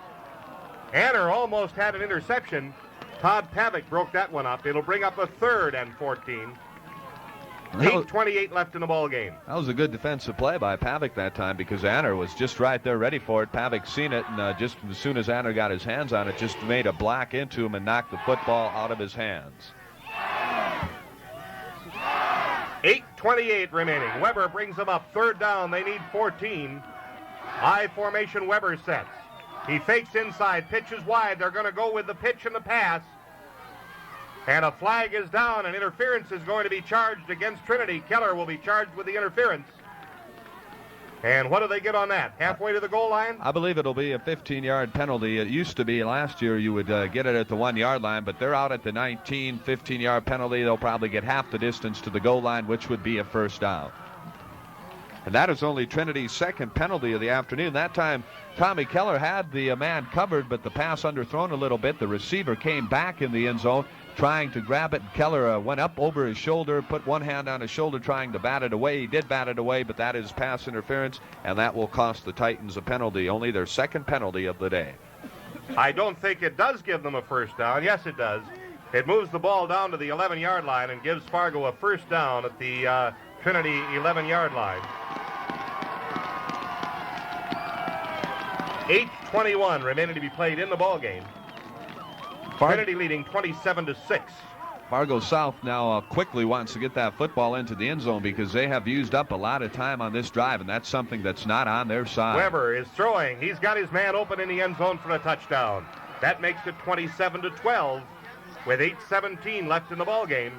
[SPEAKER 1] Anner almost had an interception. Todd Pavick broke that one up. It'll bring up a 3rd and 14. 8:28 left in the ball game.
[SPEAKER 3] That was a good defensive play by Pavick that time because Anner was just right there ready for it. Pavick seen it, and just as soon as Anner got his hands on it, just made a block into him and knocked the football out of his hands.
[SPEAKER 1] 8:28 remaining. Weber brings them up. 3rd down. They need 14. I formation. Weber sets. He fakes inside, pitches wide. They're going to go with the pitch and the pass. And a flag is down, and interference is going to be charged against Trinity. Keller will be charged with the interference. And what do they get on that? Halfway to the goal line?
[SPEAKER 3] I believe it'll be a 15-yard penalty. It used to be last year you would get it at the 1-yard line, but they're out at the 19, 15-yard penalty. They'll probably get half the distance to the goal line, which would be a 1st down. And that is only Trinity's 2nd penalty of the afternoon. That time, Tommy Keller had the man covered, but the pass underthrown a little bit. The receiver came back in the end zone trying to grab it. Keller went up over his shoulder, put one hand on his shoulder trying to bat it away. He did bat it away, but that is pass interference, and that will cost the Titans a penalty, only their 2nd penalty of the day.
[SPEAKER 1] I don't think it does give them a 1st down. Yes, it does. It moves the ball down to the 11-yard line and gives Fargo a 1st down at the Trinity 11-yard line. 8:21 remaining to be played in the ball game. Trinity leading 27-6.
[SPEAKER 3] Fargo South now quickly wants to get that football into the end zone because they have used up a lot of time on this drive, and that's something that's not on their side.
[SPEAKER 1] Weber is throwing. He's got his man open in the end zone for a touchdown. That makes it 27-12 with 8:17 left in the ball game.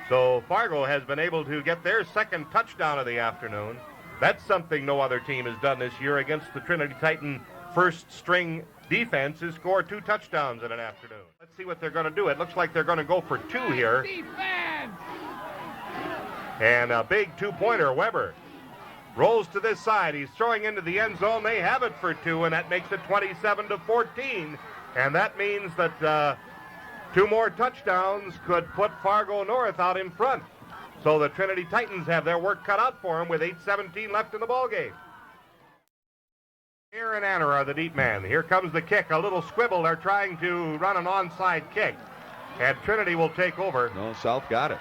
[SPEAKER 1] So Fargo has been able to get their 2nd touchdown of the afternoon. That's something no other team has done this year against the Trinity Titan first-string defense, is score 2 touchdowns in an afternoon. Let's see what they're going to do. It looks like they're going to go for 2 here.
[SPEAKER 4] Defense!
[SPEAKER 1] And a big 2-pointer, Weber. Rolls to this side. He's throwing into the end zone. They have it for 2, and that makes it 27-14. And that means that 2 more touchdowns could put Fargo North out in front. So the Trinity Titans have their work cut out for them with 8:17 left in the ballgame. Aaron Anner are the deep man. Here comes the kick. A little squibble. They're trying to run an onside kick. And Trinity will take over.
[SPEAKER 3] No, South got it.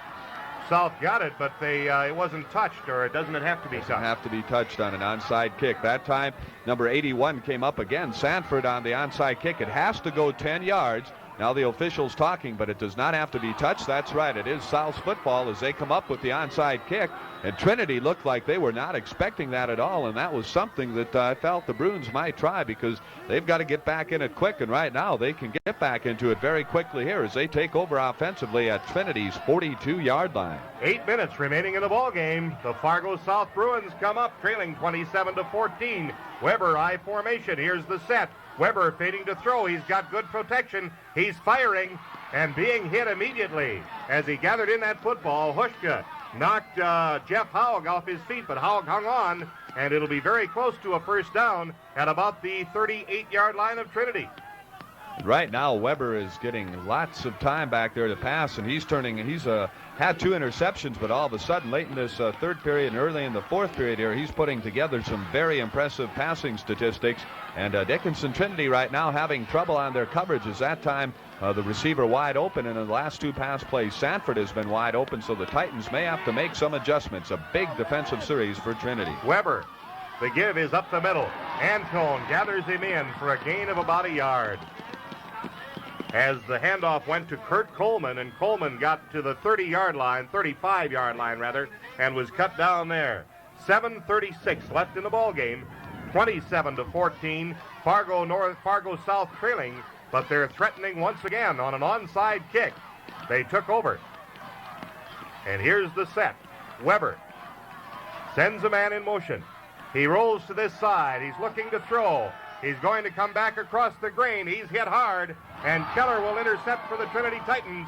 [SPEAKER 1] South got it, but it wasn't touched, or doesn't it have to be touched?
[SPEAKER 3] Doesn't have to be touched on an onside kick. That time, number 81 came up again. Sanford on the onside kick. It has to go 10 yards. Now the official's talking, but it does not have to be touched. That's right. It is South's football as they come up with the onside kick. And Trinity looked like they were not expecting that at all, and that was something that I felt the Bruins might try, because they've got to get back in it quick, and right now they can get back into it very quickly here as they take over offensively at Trinity's 42-yard line.
[SPEAKER 1] 8 minutes remaining in the ball game. The Fargo South Bruins come up trailing 27-14. Weber I formation. Here's the set. Weber fading to throw. He's got good protection. He's firing and being hit immediately. As he gathered in that football, Hushka knocked Jeff Haug off his feet, but Haug hung on, and it'll be very close to a first down at about the 38-yard line of Trinity.
[SPEAKER 3] Right now, Weber is getting lots of time back there to pass, and he's had 2 interceptions, but all of a sudden, late in this third period and early in the fourth period here, he's putting together some very impressive passing statistics. And Dickinson Trinity right now having trouble on their coverage, as that time the receiver wide open, and in the last 2 pass plays, Sanford has been wide open, so the Titans may have to make some adjustments. A big defensive series for Trinity.
[SPEAKER 1] Weber, the give is up the middle. Antone gathers him in for a gain of about a yard. As the handoff went to Kurt Coleman, and Coleman got to the 35-yard line rather, and was cut down there. 7:36 left in the ball game. 27-14. Fargo South trailing, but they're threatening once again on an onside kick. They took over. And here's the set. Weber sends a man in motion. He rolls to this side. He's looking to throw. He's going to come back across the grain. He's hit hard, and Keller will intercept for the Trinity Titans.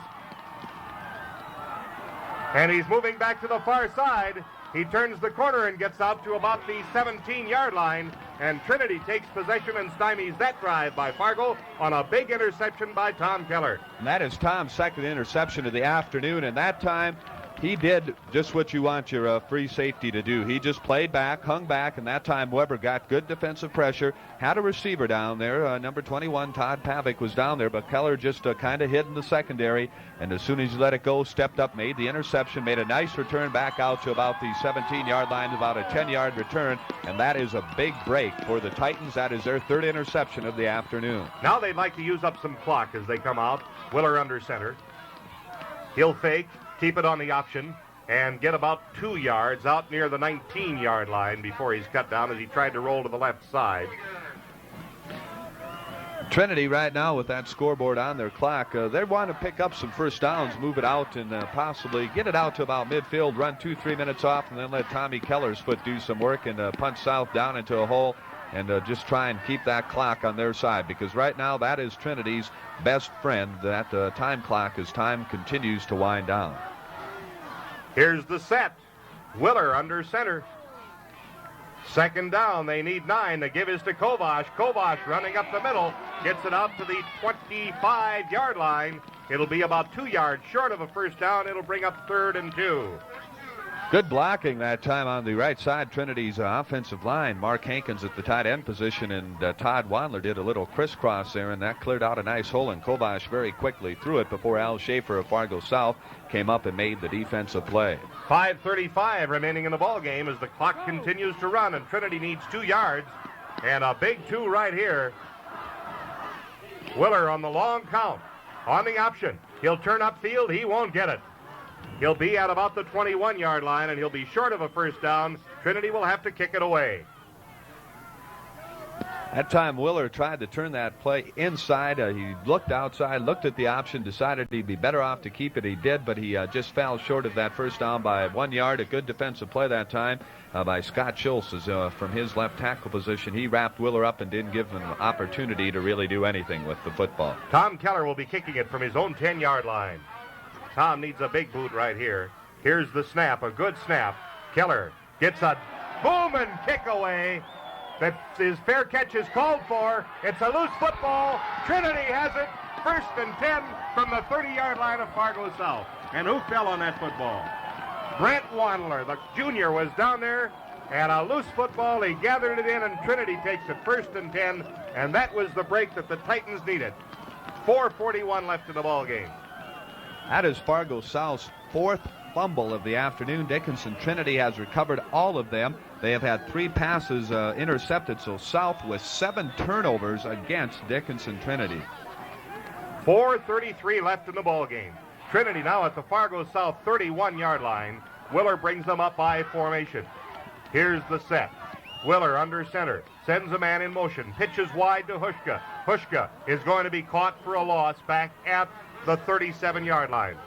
[SPEAKER 1] And he's moving back to the far side. He turns the corner and gets out to about the 17-yard line, and Trinity takes possession and stymies that drive by Fargo on a big interception by Tom Keller.
[SPEAKER 3] And that is Tom's second interception of the afternoon, and that time he did just what you want your free safety to do. He just played back, hung back, and that time Weber got good defensive pressure, had a receiver down there. Number 21, Todd Pavick, was down there, but Keller just kind of hid in the secondary, and as soon as he let it go, stepped up, made the interception, made a nice return back out to about the 17-yard line, about a 10-yard return, and that is a big break for the Titans. That is their third interception of the afternoon.
[SPEAKER 1] Now they'd like to use up some clock as they come out. Willer under center. He'll fake, keep it on the option, and get about 2 yards out near the 19-yard line before he's cut down as he tried to roll to the left side.
[SPEAKER 3] Trinity right now with that scoreboard on their clock, they want to pick up some first downs, move it out, and possibly get it out to about midfield, run 2-3 minutes off, and then let Tommy Keller's foot do some work and punch South down into a hole, and just try and keep that clock on their side, because right now that is Trinity's best friend, that time clock, as time continues to wind down.
[SPEAKER 1] Here's the set. Willer under center. Second down, they need 9. The give is to Kovash. Kovash running up the middle, gets it out to the 25-yard line. It'll be about 2 yards short of a first down. It'll bring up 3rd and 2.
[SPEAKER 3] Good blocking that time on the right side, Trinity's offensive line. Mark Hankins at the tight end position, and Todd Wadler did a little crisscross there, and that cleared out a nice hole, and Kovash very quickly threw it before Al Schaefer of Fargo South came up and made the defensive play.
[SPEAKER 1] 5:35 remaining in the ball game as the clock continues to run, and Trinity needs 2 yards, and a big 2 right here. Willer on the long count, on the option. He'll turn upfield. He won't get it. He'll be at about the 21-yard line, and he'll be short of a first down. Trinity will have to kick it away.
[SPEAKER 3] That time Willer tried to turn that play inside. He looked outside, looked at the option, decided he'd be better off to keep it. He did, but he just fell short of that first down by 1 yard. A good defensive play that time by Scott Schultz from his left tackle position. He wrapped Willer up and didn't give him an opportunity to really do anything with the football.
[SPEAKER 1] Tom Keller will be kicking it from his own 10-yard line. Tom needs a big boot right here. Here's the snap, a good snap. Keller gets a booming kick away. That his fair catch is called for. It's a loose football. Trinity has it. 1st and 10 from the 30-yard line of Fargo South. And who fell on that football? Brent Wandler, the junior, was down there. And a loose football. He gathered it in, and Trinity takes it 1st and 10. And that was the break that the Titans needed. 4:41 left in the ball game.
[SPEAKER 3] That is Fargo South's 4th fumble of the afternoon. Dickinson Trinity has recovered all of them. They have had 3 passes intercepted, so South with 7 turnovers against Dickinson Trinity.
[SPEAKER 1] 4:33 left in the ball game. Trinity now at the Fargo South 31-yard line. Willer brings them up I formation. Here's the set. Willer under center, sends a man in motion, pitches wide to Hushka. Hushka is going to be caught for a loss back at the 37-yard line.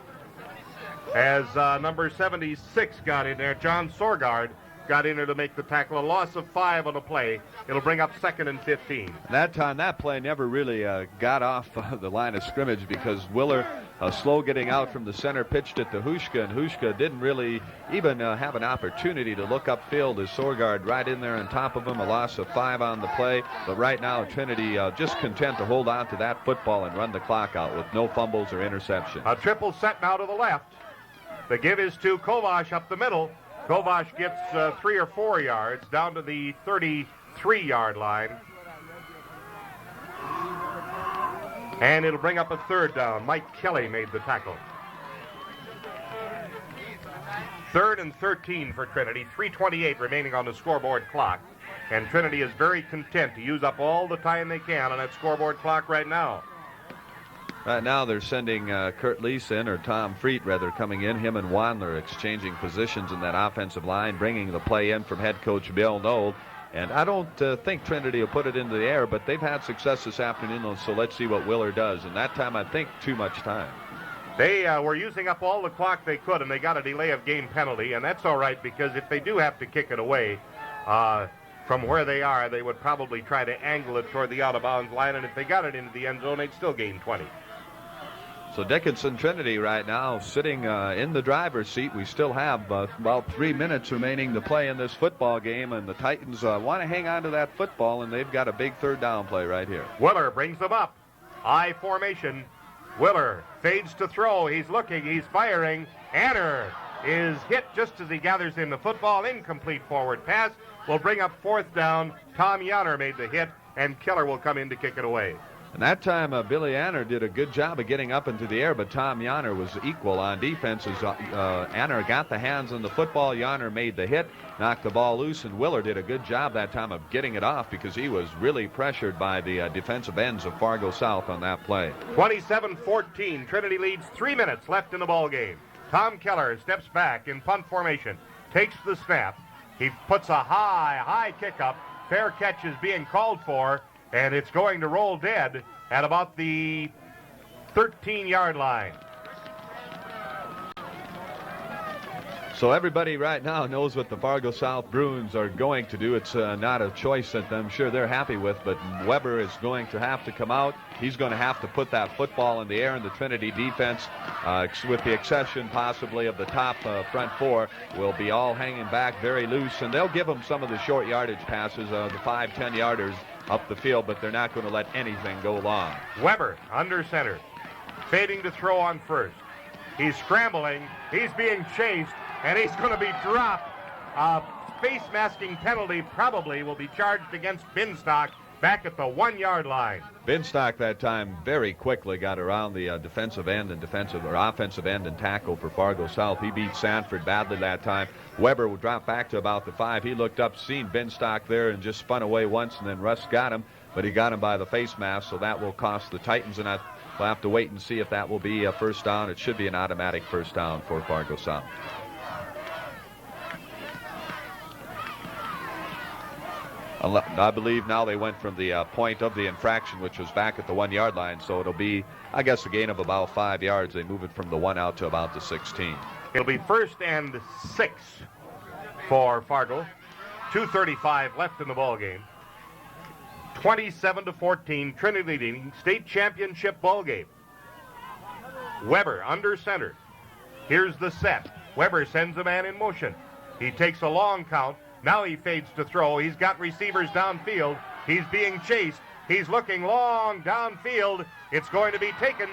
[SPEAKER 1] As number 76 got in there, John Sorgard got in there to make the tackle. A loss of 5 on the play. It'll bring up 2nd and 15.
[SPEAKER 3] That time, that play never really got off the line of scrimmage because Willer, slow getting out from the center, pitched it to Hushka, and Hushka didn't really even have an opportunity to look upfield as Sorgard right in there on top of him. A loss of 5 on the play. But right now, Trinity just content to hold on to that football and run the clock out with no fumbles or interception.
[SPEAKER 1] A triple set now to the left. The give is to Kovash up the middle. Kovash gets 3 or 4 yards down to the 33-yard line. And it'll bring up a 3rd down. Mike Kelly made the tackle. 3rd and 13 for Trinity. 3:28 remaining on the scoreboard clock. And Trinity is very content to use up all the time they can on that scoreboard clock right now.
[SPEAKER 3] Right now they're sending Kurt Leese in, or Tom Freet rather, coming in. Him and Wandler exchanging positions in that offensive line, bringing the play in from head coach Bill Knoll. And I don't think Trinity will put it into the air, but they've had success this afternoon, so let's see what Willer does. And that time, I think, too much time.
[SPEAKER 1] They were using up all the clock they could, and they got a delay of game penalty, and that's all right because if they do have to kick it away from where they are, they would probably try to angle it toward the out-of-bounds line, and if they got it into the end zone, they'd still gain 20.
[SPEAKER 3] So Dickinson Trinity right now sitting in the driver's seat. We still have about 3 minutes remaining to play in this football game, and the Titans want to hang on to that football, and they've got a big 3rd down play right here.
[SPEAKER 1] Willer brings them up. I formation. Willer fades to throw. He's looking. He's firing. Anner is hit just as he gathers in the football. Incomplete forward pass will bring up 4th down. Tom Yanner made the hit, and Keller will come in to kick it away.
[SPEAKER 3] And that time, Billy Anner did a good job of getting up into the air, but Tom Yanner was equal on defense as Anner got the hands on the football. Yanner made the hit, knocked the ball loose, and Willer did a good job that time of getting it off because he was really pressured by the defensive ends of Fargo South on that play.
[SPEAKER 1] 27-14. Trinity leads 3 minutes left in the ball game. Tom Keller steps back in punt formation, takes the snap. He puts a high kick up. Fair catch is being called for. And it's going to roll dead at about the 13-yard line.
[SPEAKER 3] So everybody right now knows what the Fargo South Bruins are going to do. It's not a choice that I'm sure they're happy with, but Weber is going to have to come out. He's going to have to put that football in the air, and the Trinity defense, with the exception possibly of the top front 4, will be all hanging back very loose, and they'll give them some of the short yardage passes, the 5-10 yarders up the field, but they're not going to let anything go long.
[SPEAKER 1] Weber under center, fading to throw on first. He's scrambling. He's being chased, and he's going to be dropped. A face masking penalty probably will be charged against Binstock back at the 1-yard line.
[SPEAKER 3] Binstock that time very quickly got around the defensive end and offensive end and tackle for Fargo South. He beat Sanford badly that time. Weber would drop back to about the 5. He looked up, seen Binstock there, and just spun away once, and then Russ got him, but he got him by the face mask, so that will cost the Titans, and we'll have to wait and see if that will be a 1st down. It should be an automatic 1st down for Fargo South. I believe now they went from the point of the infraction, which was back at the 1 yard line. So it'll be, I guess, a gain of about 5 yards. They move it from the 1 out to about the 16.
[SPEAKER 1] It'll be 1st and 6 for Fargo. 2:35 left in the ball game. 27-14, Trinity leading, state championship ball game. Weber under center. Here's the set. Weber sends a man in motion. He takes a long count. Now he fades to throw. He's got receivers downfield. He's being chased. He's looking long downfield. It's going to be taken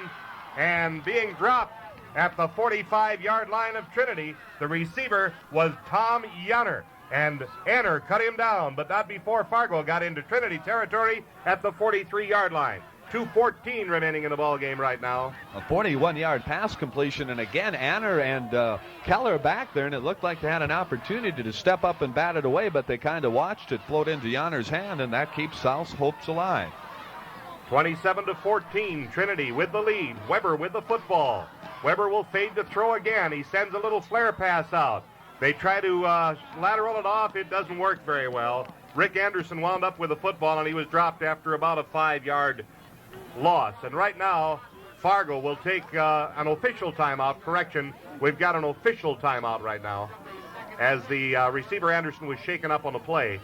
[SPEAKER 1] and being dropped at the 45-yard line of Trinity. The receiver was Tom Yanner, and Anner cut him down, but not before Fargo got into Trinity territory at the 43-yard line. 2:14 remaining in the ball game right now.
[SPEAKER 3] A 41-yard pass completion, and again, Anner and Keller back there, and it looked like they had an opportunity to step up and bat it away, but they kind of watched it float into Yanner's hand, and that keeps South's hopes alive.
[SPEAKER 1] 27-14, Trinity with the lead. Weber with the football. Weber will fade to throw again. He sends a little flare pass out. They try to lateral it off. It doesn't work very well. Rick Anderson wound up with the football, and he was dropped after about a 5-yard loss. And right now, Fargo will take an official timeout. Correction, we've got an official timeout right now as the receiver Anderson was shaken up on the play.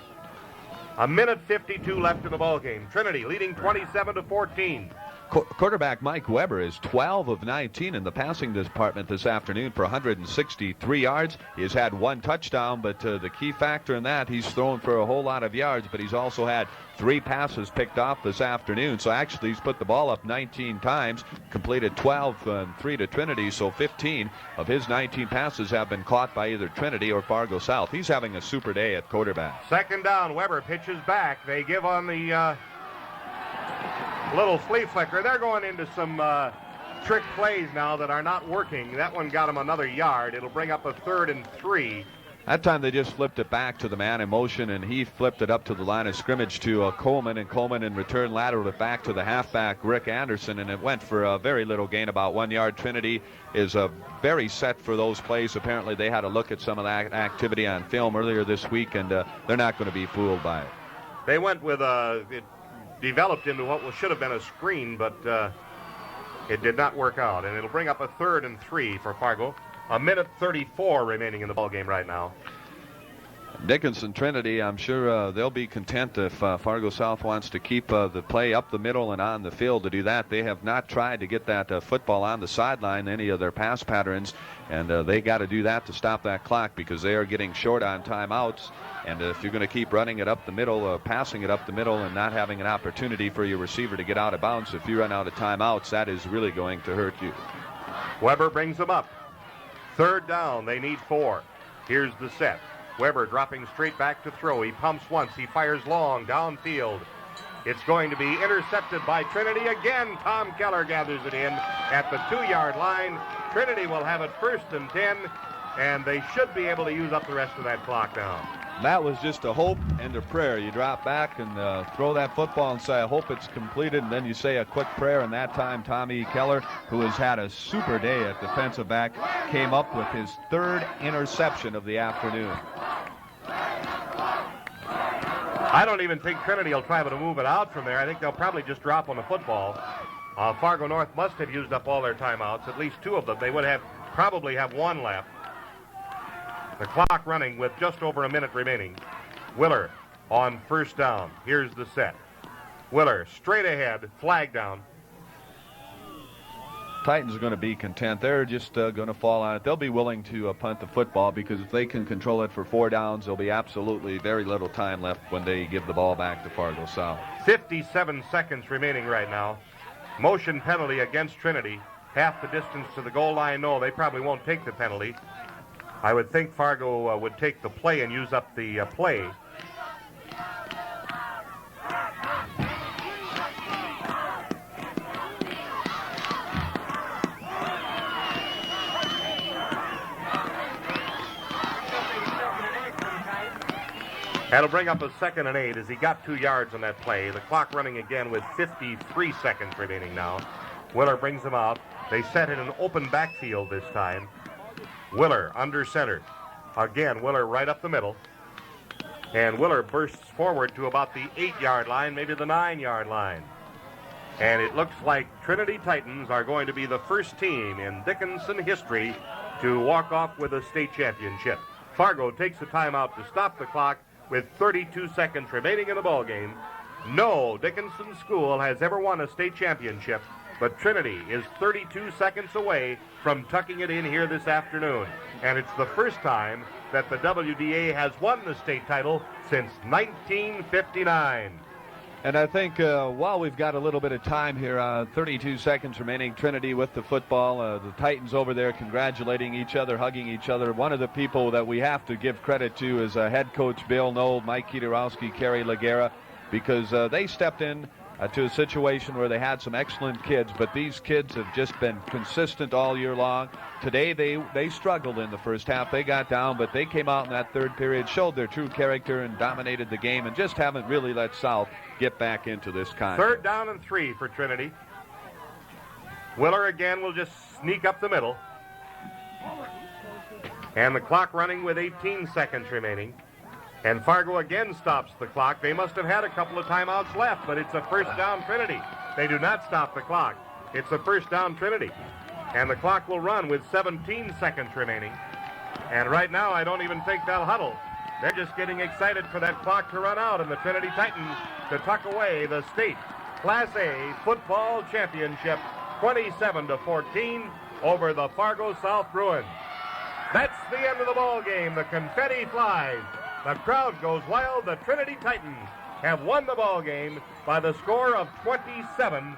[SPEAKER 1] 1:52 left in the ball game. Trinity leading 27-14.
[SPEAKER 3] Quarterback Mike Weber is 12 of 19 in the passing department this afternoon for 163 yards. He has had 1 touchdown, but the key factor in that, he's thrown for a whole lot of yards, but he's also had 3 passes picked off this afternoon. So actually he's put the ball up 19 times, completed 12 and 3 to Trinity, so 15 of his 19 passes have been caught by either Trinity or Fargo South. He's having a super day at quarterback.
[SPEAKER 1] 2nd down, Weber pitches back. They give on the little flea flicker. They're going into some trick plays now that are not working. That one got him another yard. It'll bring up a 3rd and 3.
[SPEAKER 3] That time they just flipped it back to the man in motion, and he flipped it up to the line of scrimmage to Coleman, and Coleman in return lateraled it back to the halfback Rick Anderson, and it went for a very little gain, about 1 yard. Trinity is very set for those plays. Apparently they had a look at some of that activity on film earlier this week, and they're not going to be fooled by it.
[SPEAKER 1] They went with it developed into what should have been a screen, but it did not work out, and it'll bring up a 3rd and 3 for Fargo. 1:34 remaining in the ball game right now.
[SPEAKER 3] Dickinson Trinity, I'm sure they'll be content if Fargo South wants to keep the play up the middle and on the field. To do that, they have not tried to get that football on the sideline, any of their pass patterns, and they got to do that to stop that clock, because they are getting short on timeouts. And if you're going to keep running it up the middle, passing it up the middle, and not having an opportunity for your receiver to get out of bounds, if you run out of timeouts, that is really going to hurt you.
[SPEAKER 1] Weber brings them up. 3rd down, they need 4. Here's the set. Weber dropping straight back to throw. He pumps once. He fires long downfield. It's going to be intercepted by Trinity again. Tom Keller gathers it in at the 2-yard line. Trinity will have it 1st and 10, and they should be able to use up the rest of that clock now.
[SPEAKER 3] That was just a hope and a prayer. You drop back and throw that football and say, I hope it's completed, and then you say a quick prayer, and that time Tommy Keller, who has had a super day at defensive back, came up with his 3rd interception of the afternoon.
[SPEAKER 1] I don't even think Trinity will try to move it out from there. I think they'll probably just drop on the football. Fargo North must have used up all their timeouts, at least 2 of them. They would probably have 1 left. The clock running with just over a minute remaining. Willer on 1st down. Here's the set. Willer straight ahead, flag down.
[SPEAKER 3] Titans are going to be content. They're just going to fall on it. They'll be willing to punt the football, because if they can control it for 4 downs, there'll be absolutely very little time left when they give the ball back to Fargo South.
[SPEAKER 1] 57 seconds remaining right now. Motion penalty against Trinity. Half the distance to the goal line. No, they probably won't take the penalty. I would think Fargo would take the play and use up the play. That'll bring up a 2nd and 8 as he got 2 yards on that play. The clock running again with 53 seconds remaining now. Willer brings them out. They set in an open backfield this time. Willer under center. Again, Willer right up the middle. And Willer bursts forward to about the 8-yard line, maybe the 9-yard line. And it looks like Trinity Titans are going to be the first team in Dickinson history to walk off with a state championship. Fargo takes a timeout to stop the clock with 32 seconds remaining in the ball game. No Dickinson school has ever won a state championship, but Trinity is 32 seconds away from tucking it in here this afternoon. And it's the first time that the WDA has won the state title since 1959.
[SPEAKER 3] And I think while we've got a little bit of time here, 32 seconds remaining, Trinity with the football, the Titans over there congratulating each other, hugging each other. One of the people that we have to give credit to is head coach Bill Knoll, Mike Kitarowski, Kerry Laguerra, because they stepped in to a situation where they had some excellent kids, but these kids have just been consistent all year long. Today they struggled in the first half. They got down, but they came out in that third period, showed their true character, and dominated the game, and just haven't really let South get back into this contest.
[SPEAKER 1] 3rd down and 3 for Trinity. Willer again will just sneak up the middle. And the clock running with 18 seconds remaining. And Fargo again stops the clock. They must have had a couple of timeouts left, but it's a first down Trinity. They do not stop the clock. It's a first down Trinity. And the clock will run with 17 seconds remaining. And right now, I don't even think they'll huddle. They're just getting excited for that clock to run out and the Trinity Titans to tuck away the state Class A football championship 27-14 over the Fargo South Bruins. That's the end of the ball game. The confetti flies. The crowd goes wild. The Trinity Titans have won the ball game by the score of 27-14.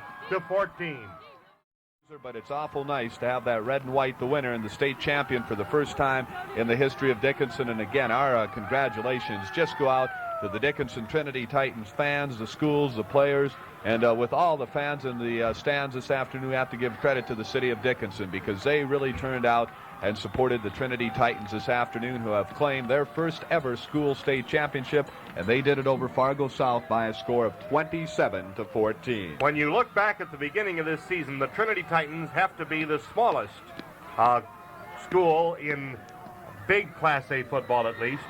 [SPEAKER 3] But it's awful nice to have that red and white, the winner and the state champion for the first time in the history of Dickinson. And again, our congratulations just go out to the Dickinson Trinity Titans fans, the schools, the players, and with all the fans in the stands this afternoon, we have to give credit to the city of Dickinson because they really turned out and supported the Trinity Titans this afternoon, who have claimed their first ever school state championship, and they did it over Fargo South by a score of 27-14.
[SPEAKER 1] When you look back at the beginning of this season, the Trinity Titans have to be the smallest school in big Class A football, at least,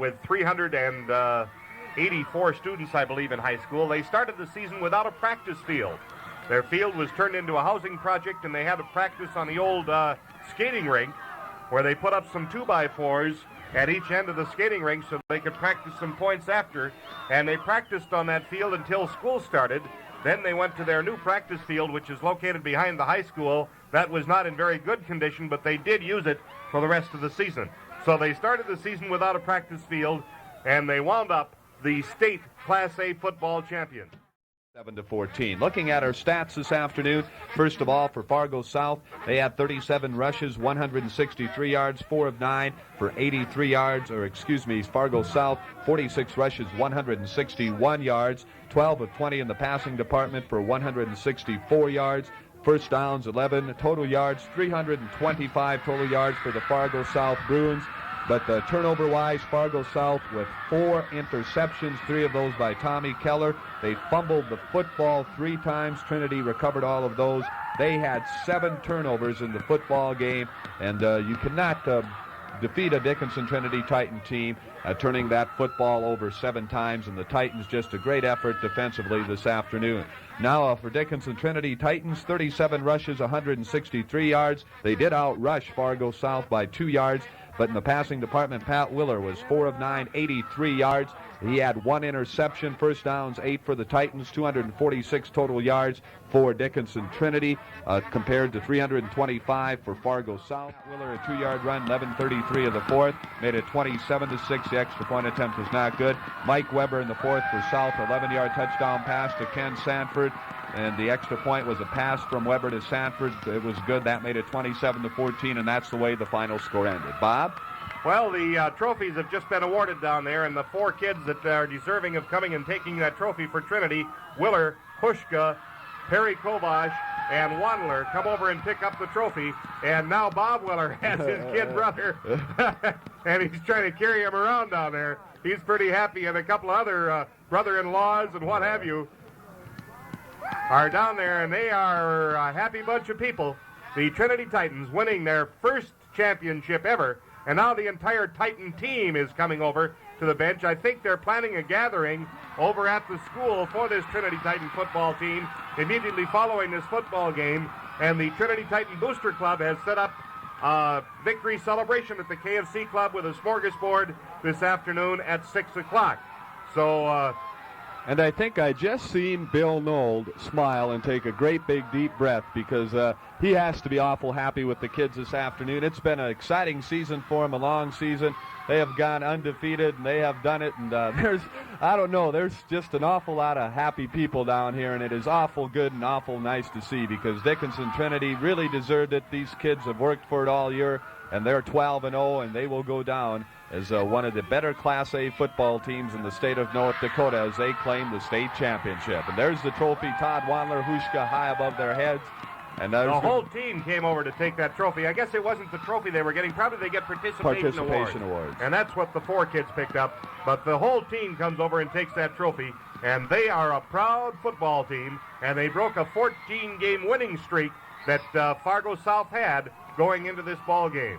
[SPEAKER 1] with 384 students, I believe, in high school. They started the season without a practice field. Their field was turned into a housing project, and they had to practice on the old skating rink, where they put up some 2x4s at each end of the skating rink so they could practice some points after. And they practiced on that field until school started. Then they went to their new practice field, which is located behind the high school. That was not in very good condition, but they did use it for the rest of the season. So they started the season without a practice field, and they wound up the state Class A football champion.
[SPEAKER 3] 7-14. Looking at our stats this afternoon, first of all, for Fargo South, they had 37 rushes, 163 yards, 4 of 9 for 83 yards, Fargo South, 46 rushes, 161 yards, 12 of 20 in the passing department for 164 yards. First downs, 11 total yards, 325 total yards for the Fargo South Bruins. But turnover-wise, Fargo South with 4 interceptions, 3 of those by Tommy Keller. They fumbled the football 3 times. Trinity recovered all of those. They had 7 turnovers in the football game, and you cannot defeat a Dickinson Trinity Titan team turning that football over 7 times, and the Titans just a great effort defensively this afternoon. Now for Dickinson Trinity Titans, 37 rushes, 163 yards. They did outrush Fargo South by 2 yards. But in the passing department, Pat Willer was 4 of 9, 83 yards. He had 1 interception, first downs, 8 for the Titans, 246 total yards for Dickinson Trinity, compared to 325 for Fargo South. Willer, a 2-yard run, 11:33 of the fourth, made it 27-6. The extra point attempt was not good. Mike Weber in the fourth for South, 11-yard touchdown pass to Ken Sanford. And the extra point was a pass from Weber to Sanford. It was good. That made it 27-14, and that's the way the final score ended. Bob?
[SPEAKER 1] Well, the trophies have just been awarded down there, and the 4 kids that are deserving of coming and taking that trophy for Trinity, Willer, Pushka, Perry Kovash, and Wandler, come over and pick up the trophy. And now Bob Willer has his kid brother, and he's trying to carry him around down there. He's pretty happy, and a couple of other brother-in-laws and what have you are down there, and they are a happy bunch of people. The Trinity Titans winning their first championship ever, and now the entire Titan team is coming over to the bench. I think they're planning a gathering over at the school for this Trinity Titan football team immediately following this football game. And the Trinity Titan Booster Club has set up a victory celebration at the KFC Club with a smorgasbord this afternoon at 6 o'clock. So,
[SPEAKER 3] and I think I just seen Bill Nold smile and take a great big deep breath because he has to be awful happy with the kids this afternoon. It's been an exciting season for him, a long season. They have gone undefeated, and they have done it. And there's just an awful lot of happy people down here, and it is awful good and awful nice to see because Dickinson Trinity really deserved it. These kids have worked for it all year, and they're 12-0, and they will go down as one of the better Class A football teams in the state of North Dakota as they claim the state championship. And there's the trophy, Todd Wandler, Hushka high above their heads. And the
[SPEAKER 1] whole team came over to take that trophy. I guess it wasn't the trophy they were getting. Probably they get participation awards. And that's what the 4 kids picked up. But the whole team comes over and takes that trophy. And they are a proud football team. And they broke a 14-game winning streak that Fargo South had going into this ball game.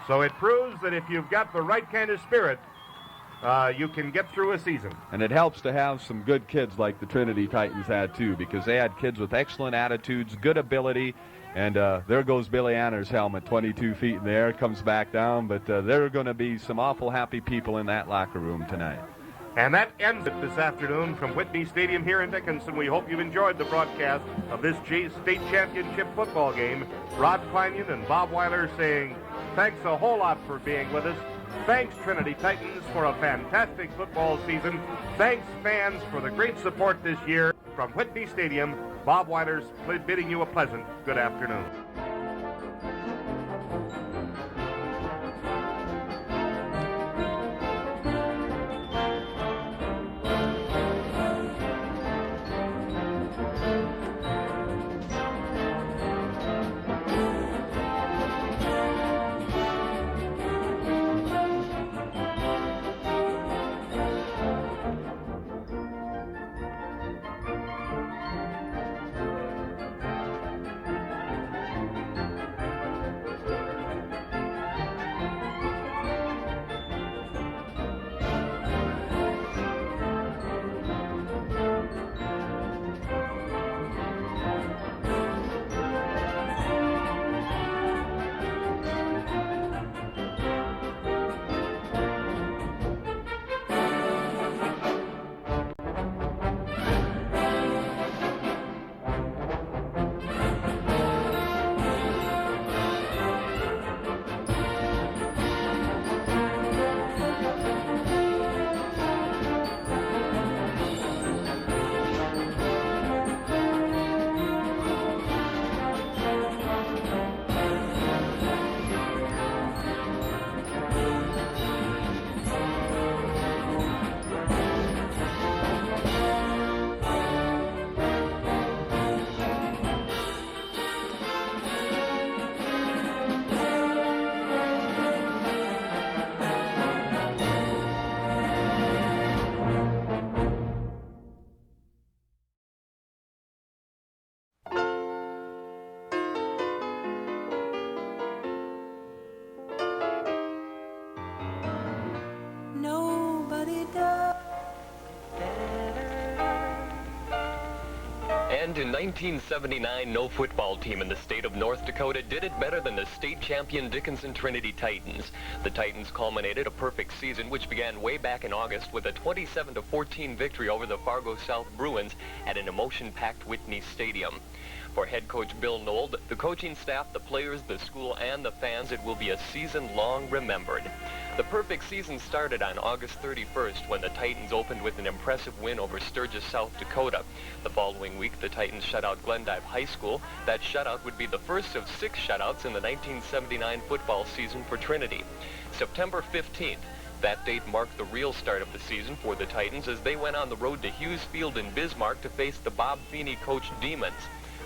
[SPEAKER 1] So it proves that if you've got the right kind of spirit, you can get through a season.
[SPEAKER 3] And it helps to have some good kids like the Trinity Titans had, too, because they had kids with excellent attitudes, good ability, and there goes Billy Anner's helmet, 22 feet in the air, comes back down, but there are going to be some awful happy people in that locker room tonight.
[SPEAKER 1] And that ends it this afternoon from Whitney Stadium here in Dickinson. We hope you've enjoyed the broadcast of this state championship football game. Rod Kleinian and Bob Weiler saying thanks a whole lot for being with us. Thanks, Trinity Titans, for a fantastic football season. Thanks, fans, for the great support this year. From Whitney Stadium, Bob Weiler's bidding you a pleasant good afternoon.
[SPEAKER 4] And in 1979, no football team in the state of North Dakota did it better than the state champion Dickinson Trinity Titans. The Titans culminated a perfect season, which began way back in August with a 27-14 victory over the Fargo South Bruins at an emotion-packed Whitney Stadium. For head coach Bill Nold, the coaching staff, the players, the school, and the fans, it will be a season long remembered. The perfect season started on August 31st when the Titans opened with an impressive win over Sturgis, South Dakota. The following week, the Titans shut out Glendive High School. That shutout would be the first of 6 shutouts in the 1979 football season for Trinity. September 15th, that date marked the real start of the season for the Titans as they went on the road to Hughes Field in Bismarck to face the Bob Feeney-coached Demons.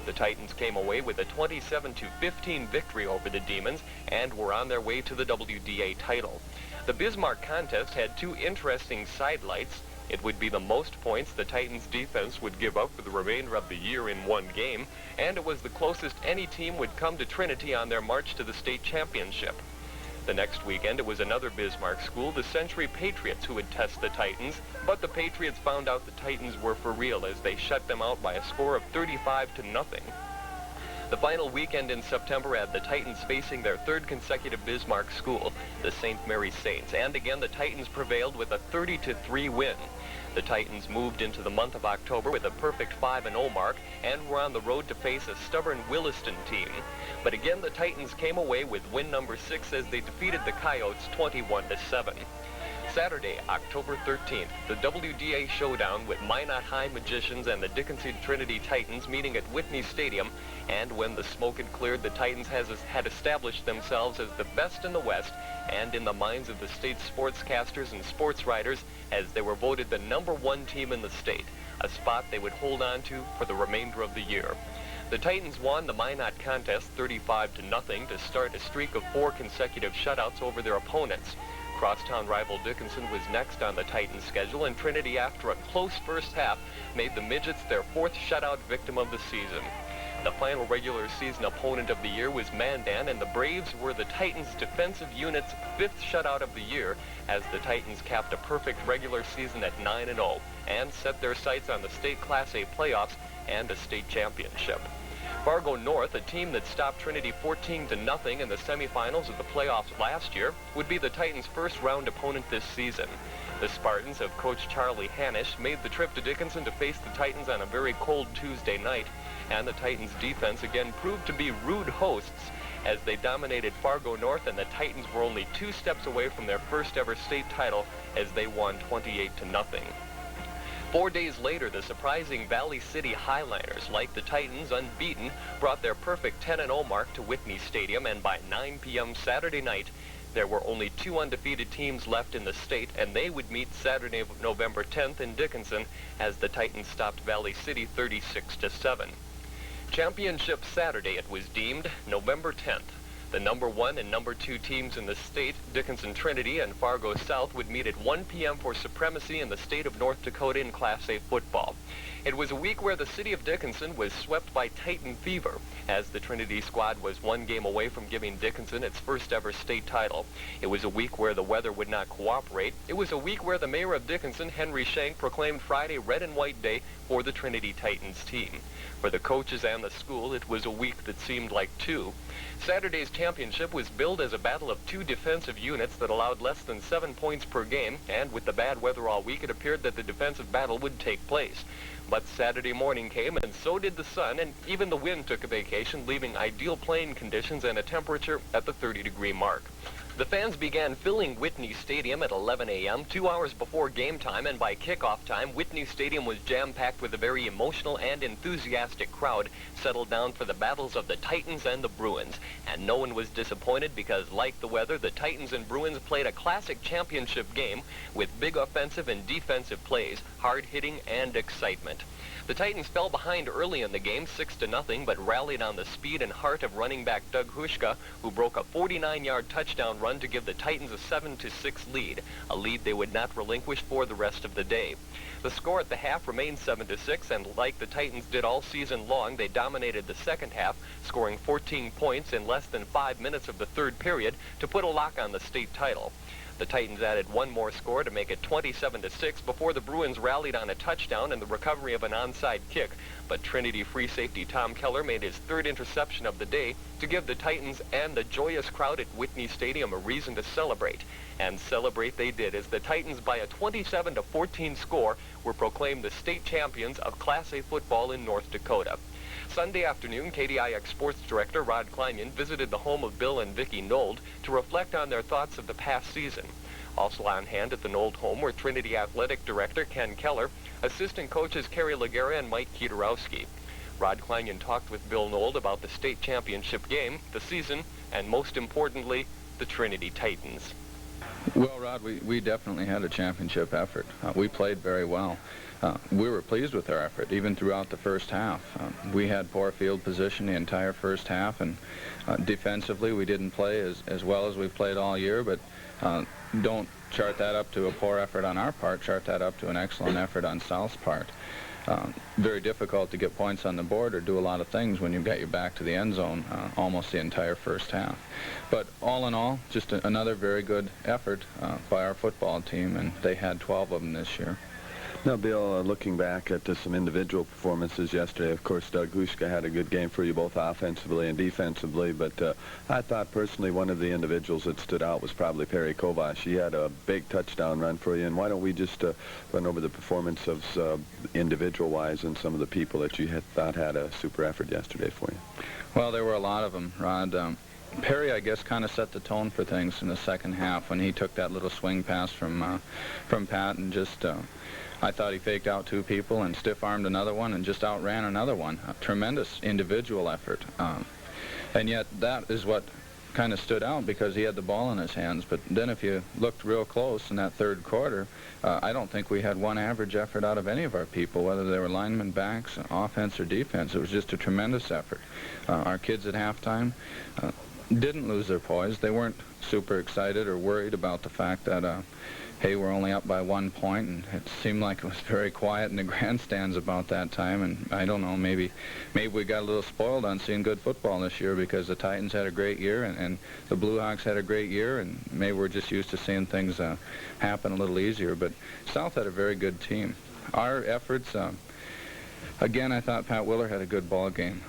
[SPEAKER 4] The Titans came away with a 27-15 victory over the Demons and were on their way to the WDA title. The Bismarck contest had 2 interesting sidelights. It would be the most points the Titans defense would give up for the remainder of the year in one game, and it was the closest any team would come to Trinity on their march to the state championship. The next weekend, it was another Bismarck school, the Century Patriots, who would test the Titans, but the Patriots found out the Titans were for real as they shut them out by a score of 35-0. The final weekend in September had the Titans facing their third consecutive Bismarck school, the St. Mary Saints, and again the Titans prevailed with a 30-3 win. The Titans moved into the month of October with a perfect 5-0 mark and were on the road to face a stubborn Williston team. But again, the Titans came away with win number 6 as they defeated the Coyotes 21-7. Saturday, October 13th, the WDA showdown with Minot High Magicians and the Dickinson Trinity Titans meeting at Whitney Stadium, and when the smoke had cleared, the Titans had established themselves as the best in the West and in the minds of the state's sportscasters and sports writers as they were voted the #1 team in the state, a spot they would hold on to for the remainder of the year. The Titans won the Minot contest 35-0 to start a streak of 4 consecutive shutouts over their opponents. Crosstown rival Dickinson was next on the Titans' schedule, and Trinity, after a close first half, made the Midgets their 4th shutout victim of the season. The final regular season opponent of the year was Mandan, and the Braves were the Titans' defensive unit's 5th shutout of the year as the Titans capped a perfect regular season at 9-0 and set their sights on the state Class A playoffs and a state championship. Fargo North, a team that stopped Trinity 14-0 in the semifinals of the playoffs last year, would be the Titans' first-round opponent this season. The Spartans of Coach Charlie Hanisch made the trip to Dickinson to face the Titans on a very cold Tuesday night, and the Titans' defense again proved to be rude hosts as they dominated Fargo North, and the Titans were only 2 steps away from their first-ever state title as they won 28-0. 4 days later, the surprising Valley City Highliners, like the Titans, unbeaten, brought their perfect 10-0 mark to Whitney Stadium, and by 9 p.m. Saturday night, there were only 2 undefeated teams left in the state, and they would meet Saturday, November 10th in Dickinson as the Titans stopped Valley City 36-7. Championship Saturday, it was deemed, November 10th. The #1 and #2 teams in the state, Dickinson Trinity and Fargo South, would meet at 1 p.m. for supremacy in the state of North Dakota in Class A football. It was a week where the city of Dickinson was swept by Titan fever, as the Trinity squad was 1 game away from giving Dickinson its first ever state title. It was a week where the weather would not cooperate. It was a week where the mayor of Dickinson, Henry Shank, proclaimed Friday Red and White Day for the Trinity Titans team. For the coaches and the school, it was a week that seemed like 2. Saturday's championship was billed as a battle of 2 defensive units that allowed less than 7 points per game, and with the bad weather all week, it appeared that the defensive battle would take place. But Saturday morning came, and so did the sun, and even the wind took a vacation, leaving ideal playing conditions and a temperature at the 30-degree mark. The fans began filling Whitney Stadium at 11 a.m., 2 hours before game time, and by kickoff time, Whitney Stadium was jam-packed with a very emotional and enthusiastic crowd settled down for the battles of the Titans and the Bruins. And no one was disappointed because, like the weather, the Titans and Bruins played a classic championship game with big offensive and defensive plays, hard hitting, and excitement. The Titans fell behind early in the game, 6-0, but rallied on the speed and heart of running back Doug Hushka, who broke a 49-yard touchdown run to give the Titans a 7-6 lead, a lead they would not relinquish for the rest of the day. The score at the half remained 7-6, and like the Titans did all season long, they dominated the second half, scoring 14 points in less than 5 minutes of the third period to put a lock on the state title. The Titans added 1 more score to make it 27-6 before the Bruins rallied on a touchdown and the recovery of an onside kick, but Trinity free safety Tom Keller made his 3rd interception of the day to give the Titans and the joyous crowd at Whitney Stadium a reason to celebrate. And celebrate they did, as the Titans, by a 27-14 score, were proclaimed the state champions of Class A football in North Dakota. Sunday afternoon, KDIX Sports Director Rod Kleinman visited the home of Bill and Vicki Nold to reflect on their thoughts of the past season. Also on hand at the Nold home were Trinity Athletic Director Ken Keller, assistant coaches Kerry Laguerra and Mike Kietarowski. Rod Kleinman talked with Bill Nold about the state championship game, the season, and most importantly, the Trinity Titans.
[SPEAKER 5] Well, Rod, we definitely had a championship effort. We played very well. We were pleased with our effort, even throughout the first half. We had poor field position the entire first half, and defensively we didn't play as well as we've played all year, but don't chart that up to a poor effort on our part, chart that up to an excellent effort on South's part. Very difficult to get points on the board or do a lot of things when you've got your back to the end zone almost the entire first half. But all in all, just another very good effort by our football team, and they had 12 of them this year.
[SPEAKER 3] Now, Bill, looking back at some individual performances yesterday, of course, Doug Huschka had a good game for you both offensively and defensively, but I thought personally one of the individuals that stood out was probably Perry Kovash. He had a big touchdown run for you, and why don't we just run over the performance of individual-wise and some of the people that you thought had a super effort yesterday for you?
[SPEAKER 5] Well, there were a lot of them, Rod. Perry, I guess, kind of set the tone for things in the second half when he took that little swing pass from Pat and just... I thought he faked out 2 people and stiff-armed another one and just outran another one. A tremendous individual effort. And yet that is what kind of stood out because he had the ball in his hands. But then if you looked real close in that third quarter, I don't think we had one average effort out of any of our people, whether they were linemen, backs, offense, or defense. It was just a tremendous effort. Our kids at halftime didn't lose their poise. They weren't super excited or worried about the fact that hey, we're only up by 1 point, and it seemed like it was very quiet in the grandstands about that time, and I don't know, maybe we got a little spoiled on seeing good football this year because the Titans had a great year and the Blue Hawks had a great year, and maybe we're just used to seeing things happen a little easier, but South had a very good team. Our efforts, again, I thought Pat Willer had a good ball game.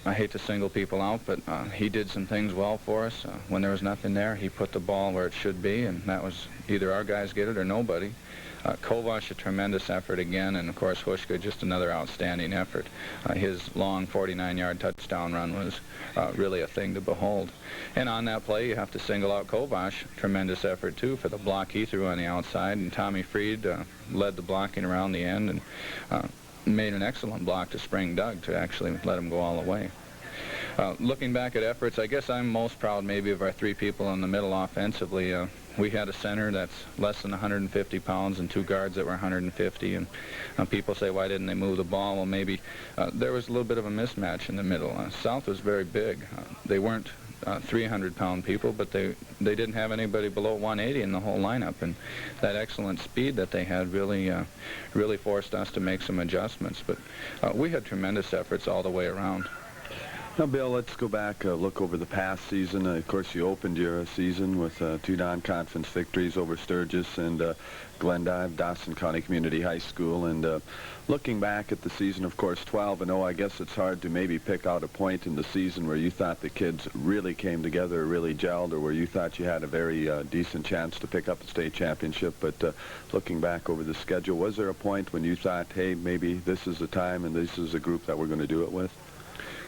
[SPEAKER 5] I hate to single people out, but he did some things well for us. When there was nothing there, he put the ball where it should be, and that was either our guys get it or nobody. Kovash, a tremendous effort again, and of course Huschka, just another outstanding effort. His long 49-yard touchdown run was really a thing to behold. And on that play, you have to single out Kovash. Tremendous effort, too, for the block he threw on the outside, and Tommy Freed led the blocking around the end and made an excellent block to spring Doug to actually let him go all the way. Looking back at efforts, I guess I'm most proud maybe of our 3 people in the middle offensively. We had a center that's less than 150 pounds and 2 guards that were 150, and people say, why didn't they move the ball? Well, maybe there was a little bit of a mismatch in the middle. South was very big. They weren't 300-pound people, but they didn't have anybody below 180 in the whole lineup, and that excellent speed that they had really forced us to make some adjustments. But we had tremendous efforts all the way around.
[SPEAKER 3] Now, Bill, let's go back, look over the past season. Of course, you opened your season with 2 non-conference victories over Sturgis and Glendive, Dawson County Community High School. And looking back at the season, of course, 12-0, I guess it's hard to maybe pick out a point in the season where you thought the kids really came together, really gelled, or where you thought you had a very decent chance to pick up a state championship. But looking back over the schedule, was there a point when you thought, hey, maybe this is the time and this is a group that we're going to do it with?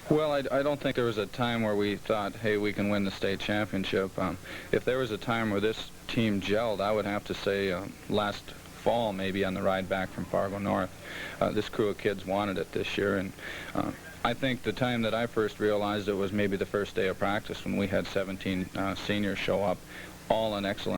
[SPEAKER 5] Well, I don't think there was a time where we thought, hey, we can win the state championship. If there was a time where this team gelled, I would have to say last fall, maybe on the ride back from Fargo North. This crew of kids wanted it this year, and I think the time that I first realized it was maybe the first day of practice when we had 17 seniors show up, all in excellent